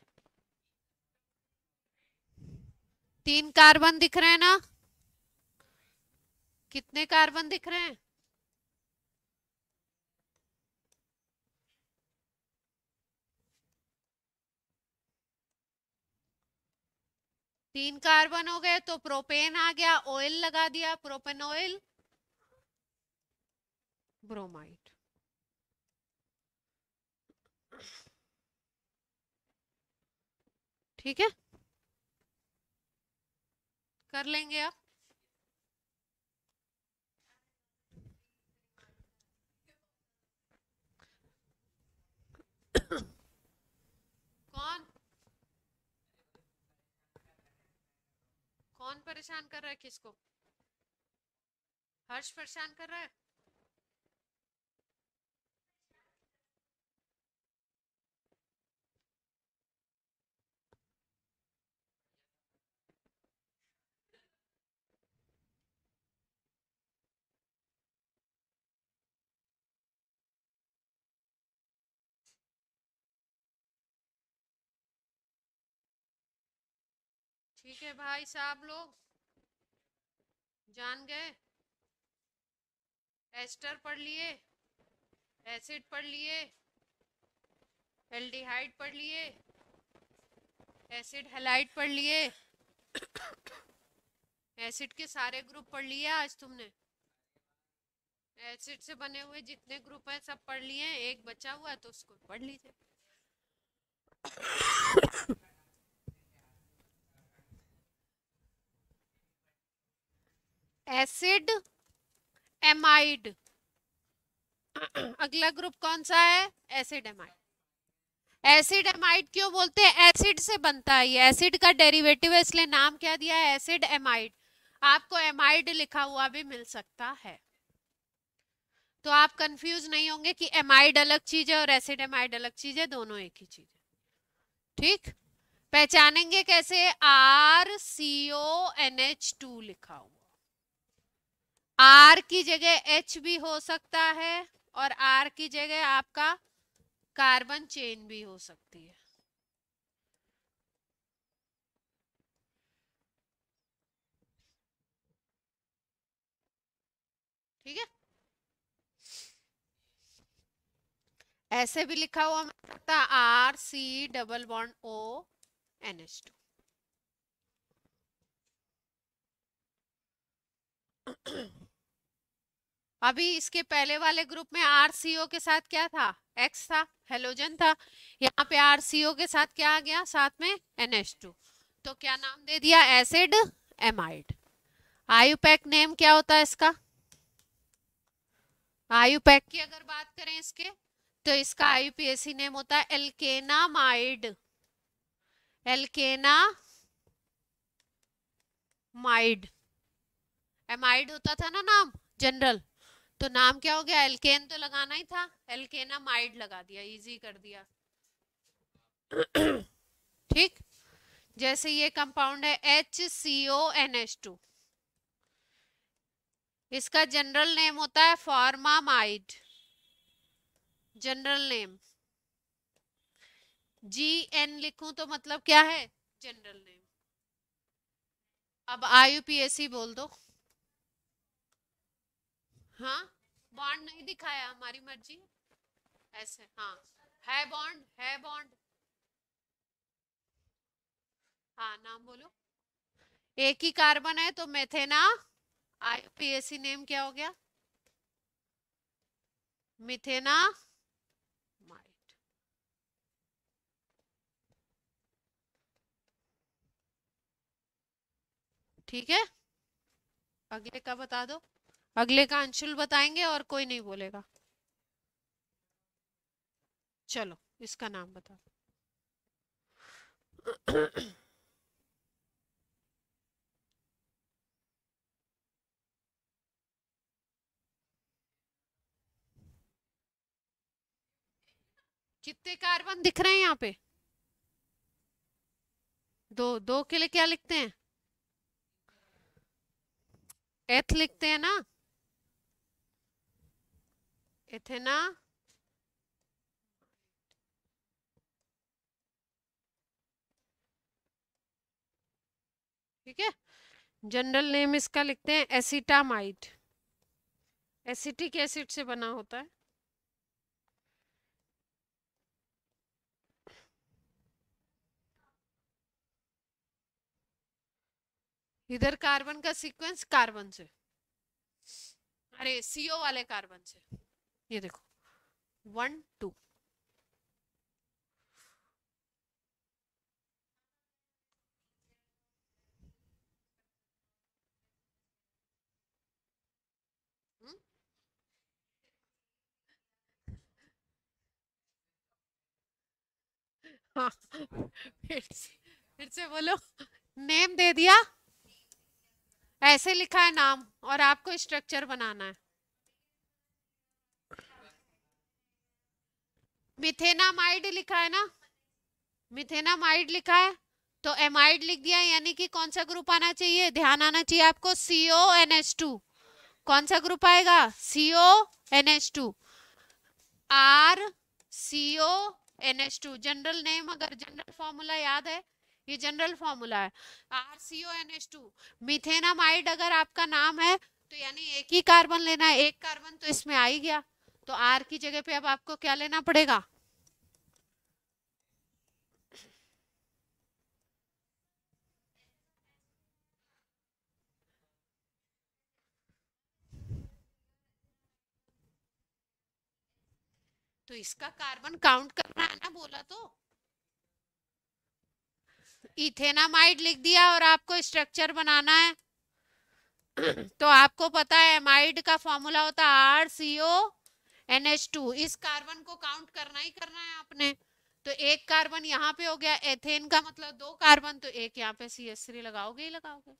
3 कार्बन दिख रहे हैं ना? कितने कार्बन दिख रहे हैं? तीन कार्बन हो गए तो प्रोपेन आ गया, ऑयल लगा दिया, प्रोपेनॉइल ब्रोमाइड। ठीक है, कर लेंगे आप। कौन कौन परेशान कर रहा है किसको? हर्ष परेशान कर रहा है। ठीक है भाई साहब, लोग जान गए। एस्टर पढ़ लिए, एसिड पढ़ लिए, एल्डिहाइड पढ़ लिए, एसिड हैलाइड पढ़ लिए। एसिड के सारे ग्रुप पढ़ लिए आज तुमने। एसिड से बने हुए जितने ग्रुप हैं सब पढ़ लिए हैं, एक बचा हुआ है तो उसको पढ़ लीजिए। Acid amide. अगला ग्रुप कौन सा है? Acid amide. एसिड एमाइड क्यों बोलते हैं? एसिड से बनता है, ये एसिड का डेरिवेटिव है, इसलिए नाम क्या दिया है? Acid amide. आपको एमाइड लिखा हुआ भी मिल सकता है, तो आप कंफ्यूज नहीं होंगे कि एमाइड अलग चीज है और एसिड एमाइड अलग चीज है, दोनों एक ही चीज है। ठीक, पहचानेंगे कैसे? RCONH2 लिखा हुआ, आर की जगह एच भी हो सकता है और आर की जगह आपका कार्बन चेन भी हो सकती है। ठीक है, ऐसे भी लिखा हुआ मिल सकता है RC डबल बॉन्ड ONH2। अभी इसके पहले वाले ग्रुप में RCO के साथ क्या था? X था, हेलोजन था। यहाँ पे RCO के साथ क्या आ गया साथ में? NH2। तो क्या नाम दे दिया? Acid amide. आयुपैक नेम क्या होता है इसका? आयुपैक की अगर बात करें इसके, तो इसका आईयूपीएसी नेम होता है एल्केनामाइड। एल्केनामाइड, एमाइड होता था ना नाम जनरल, तो नाम क्या हो गया? एल्केन तो लगाना ही था, एल्केनामाइड लगा दिया, इजी कर दिया। ठीक, जैसे ये कंपाउंड है HCONH2, इसका जनरल नेम होता है फॉर्मामाइड, जनरल नेम। GN लिखूं तो मतलब क्या है? General name. अब आईयूपीएसी बोल दो। हाँ, बॉन्ड नहीं दिखाया, हमारी मर्जी। ऐसे हाँ, है बॉन्ड, है बॉन्ड। हाँ, नाम बोलो। एक ही कार्बन है तो मेथेना, आईयूपीएसी नेम क्या हो गया? मिथेना माइड। ठीक है, अगले का बता दो। अगले का अंशुल बताएंगे और कोई नहीं बोलेगा। चलो, इसका नाम बता। कितने कार्बन दिख रहे हैं यहाँ पे? दो, दो के लिए क्या लिखते हैं? एथ लिखते हैं ना, एथेना। ठीक है, जनरल नेम इसका लिखते हैं एसिटामाइड। एसिटिक एसिड से बना होता है। इधर कार्बन का सीक्वेंस कार्बन से, अरे CO वाले कार्बन से, ये देखो 1 2। हाँ, फिर से बोलो। नेम दे दिया, ऐसे लिखा है नाम और आपको स्ट्रक्चर बनाना है। मिथेनामाइड लिखा है ना, मिथेनामाइड लिखा है तो एमाइड लिख दिया, यानी कि कौन सा ग्रुप आना चाहिए, ध्यान आना चाहिए आपको, CONH2। कौन सा ग्रुप आएगा, CONH2, RCONH2। जनरल नेम, अगर जनरल फॉर्मूला याद है, ये जनरल फॉर्मूला है, RCONH2। मिथेनामाइड अगर आपका नाम है तो यानी एक ही कार्बन लेना है, एक कार्बन तो इसमें आ ही गया, तो R की जगह पे अब आपको क्या लेना पड़ेगा, तो इसका कार्बन काउंट करना है ना, बोला तो इथेनामाइड लिख दिया और आपको स्ट्रक्चर बनाना है। तो आपको पता है एमाइड का फॉर्मूला होता है RCONH2। इस कार्बन को काउंट करना ही करना है आपने, तो एक कार्बन यहाँ पे हो गया, एथेन का मतलब दो कार्बन, तो एक यहाँ पे CH3 लगाओगे ही लगाओगे।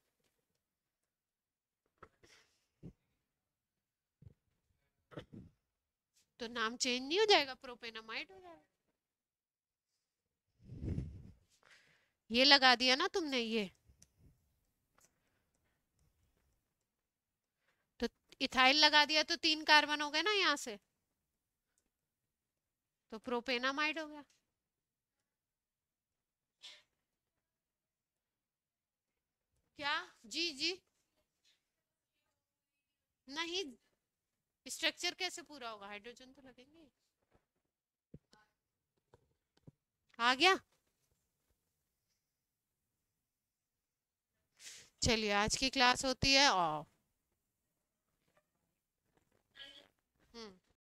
तो नाम चेंज नहीं हो जाएगा, प्रोपेनामाइड हो जाएगा। ये लगा दिया ना तुमने, ये तो इथाइल लगा दिया तो 3 कार्बन हो गए ना यहाँ से, तो प्रोपेनामाइड हो गया। क्या, जी जी, नहीं, स्ट्रक्चर कैसे पूरा होगा, हाइड्रोजन तो लगेंगे। आ गया, चलिए आज की क्लास होती है ऑफ।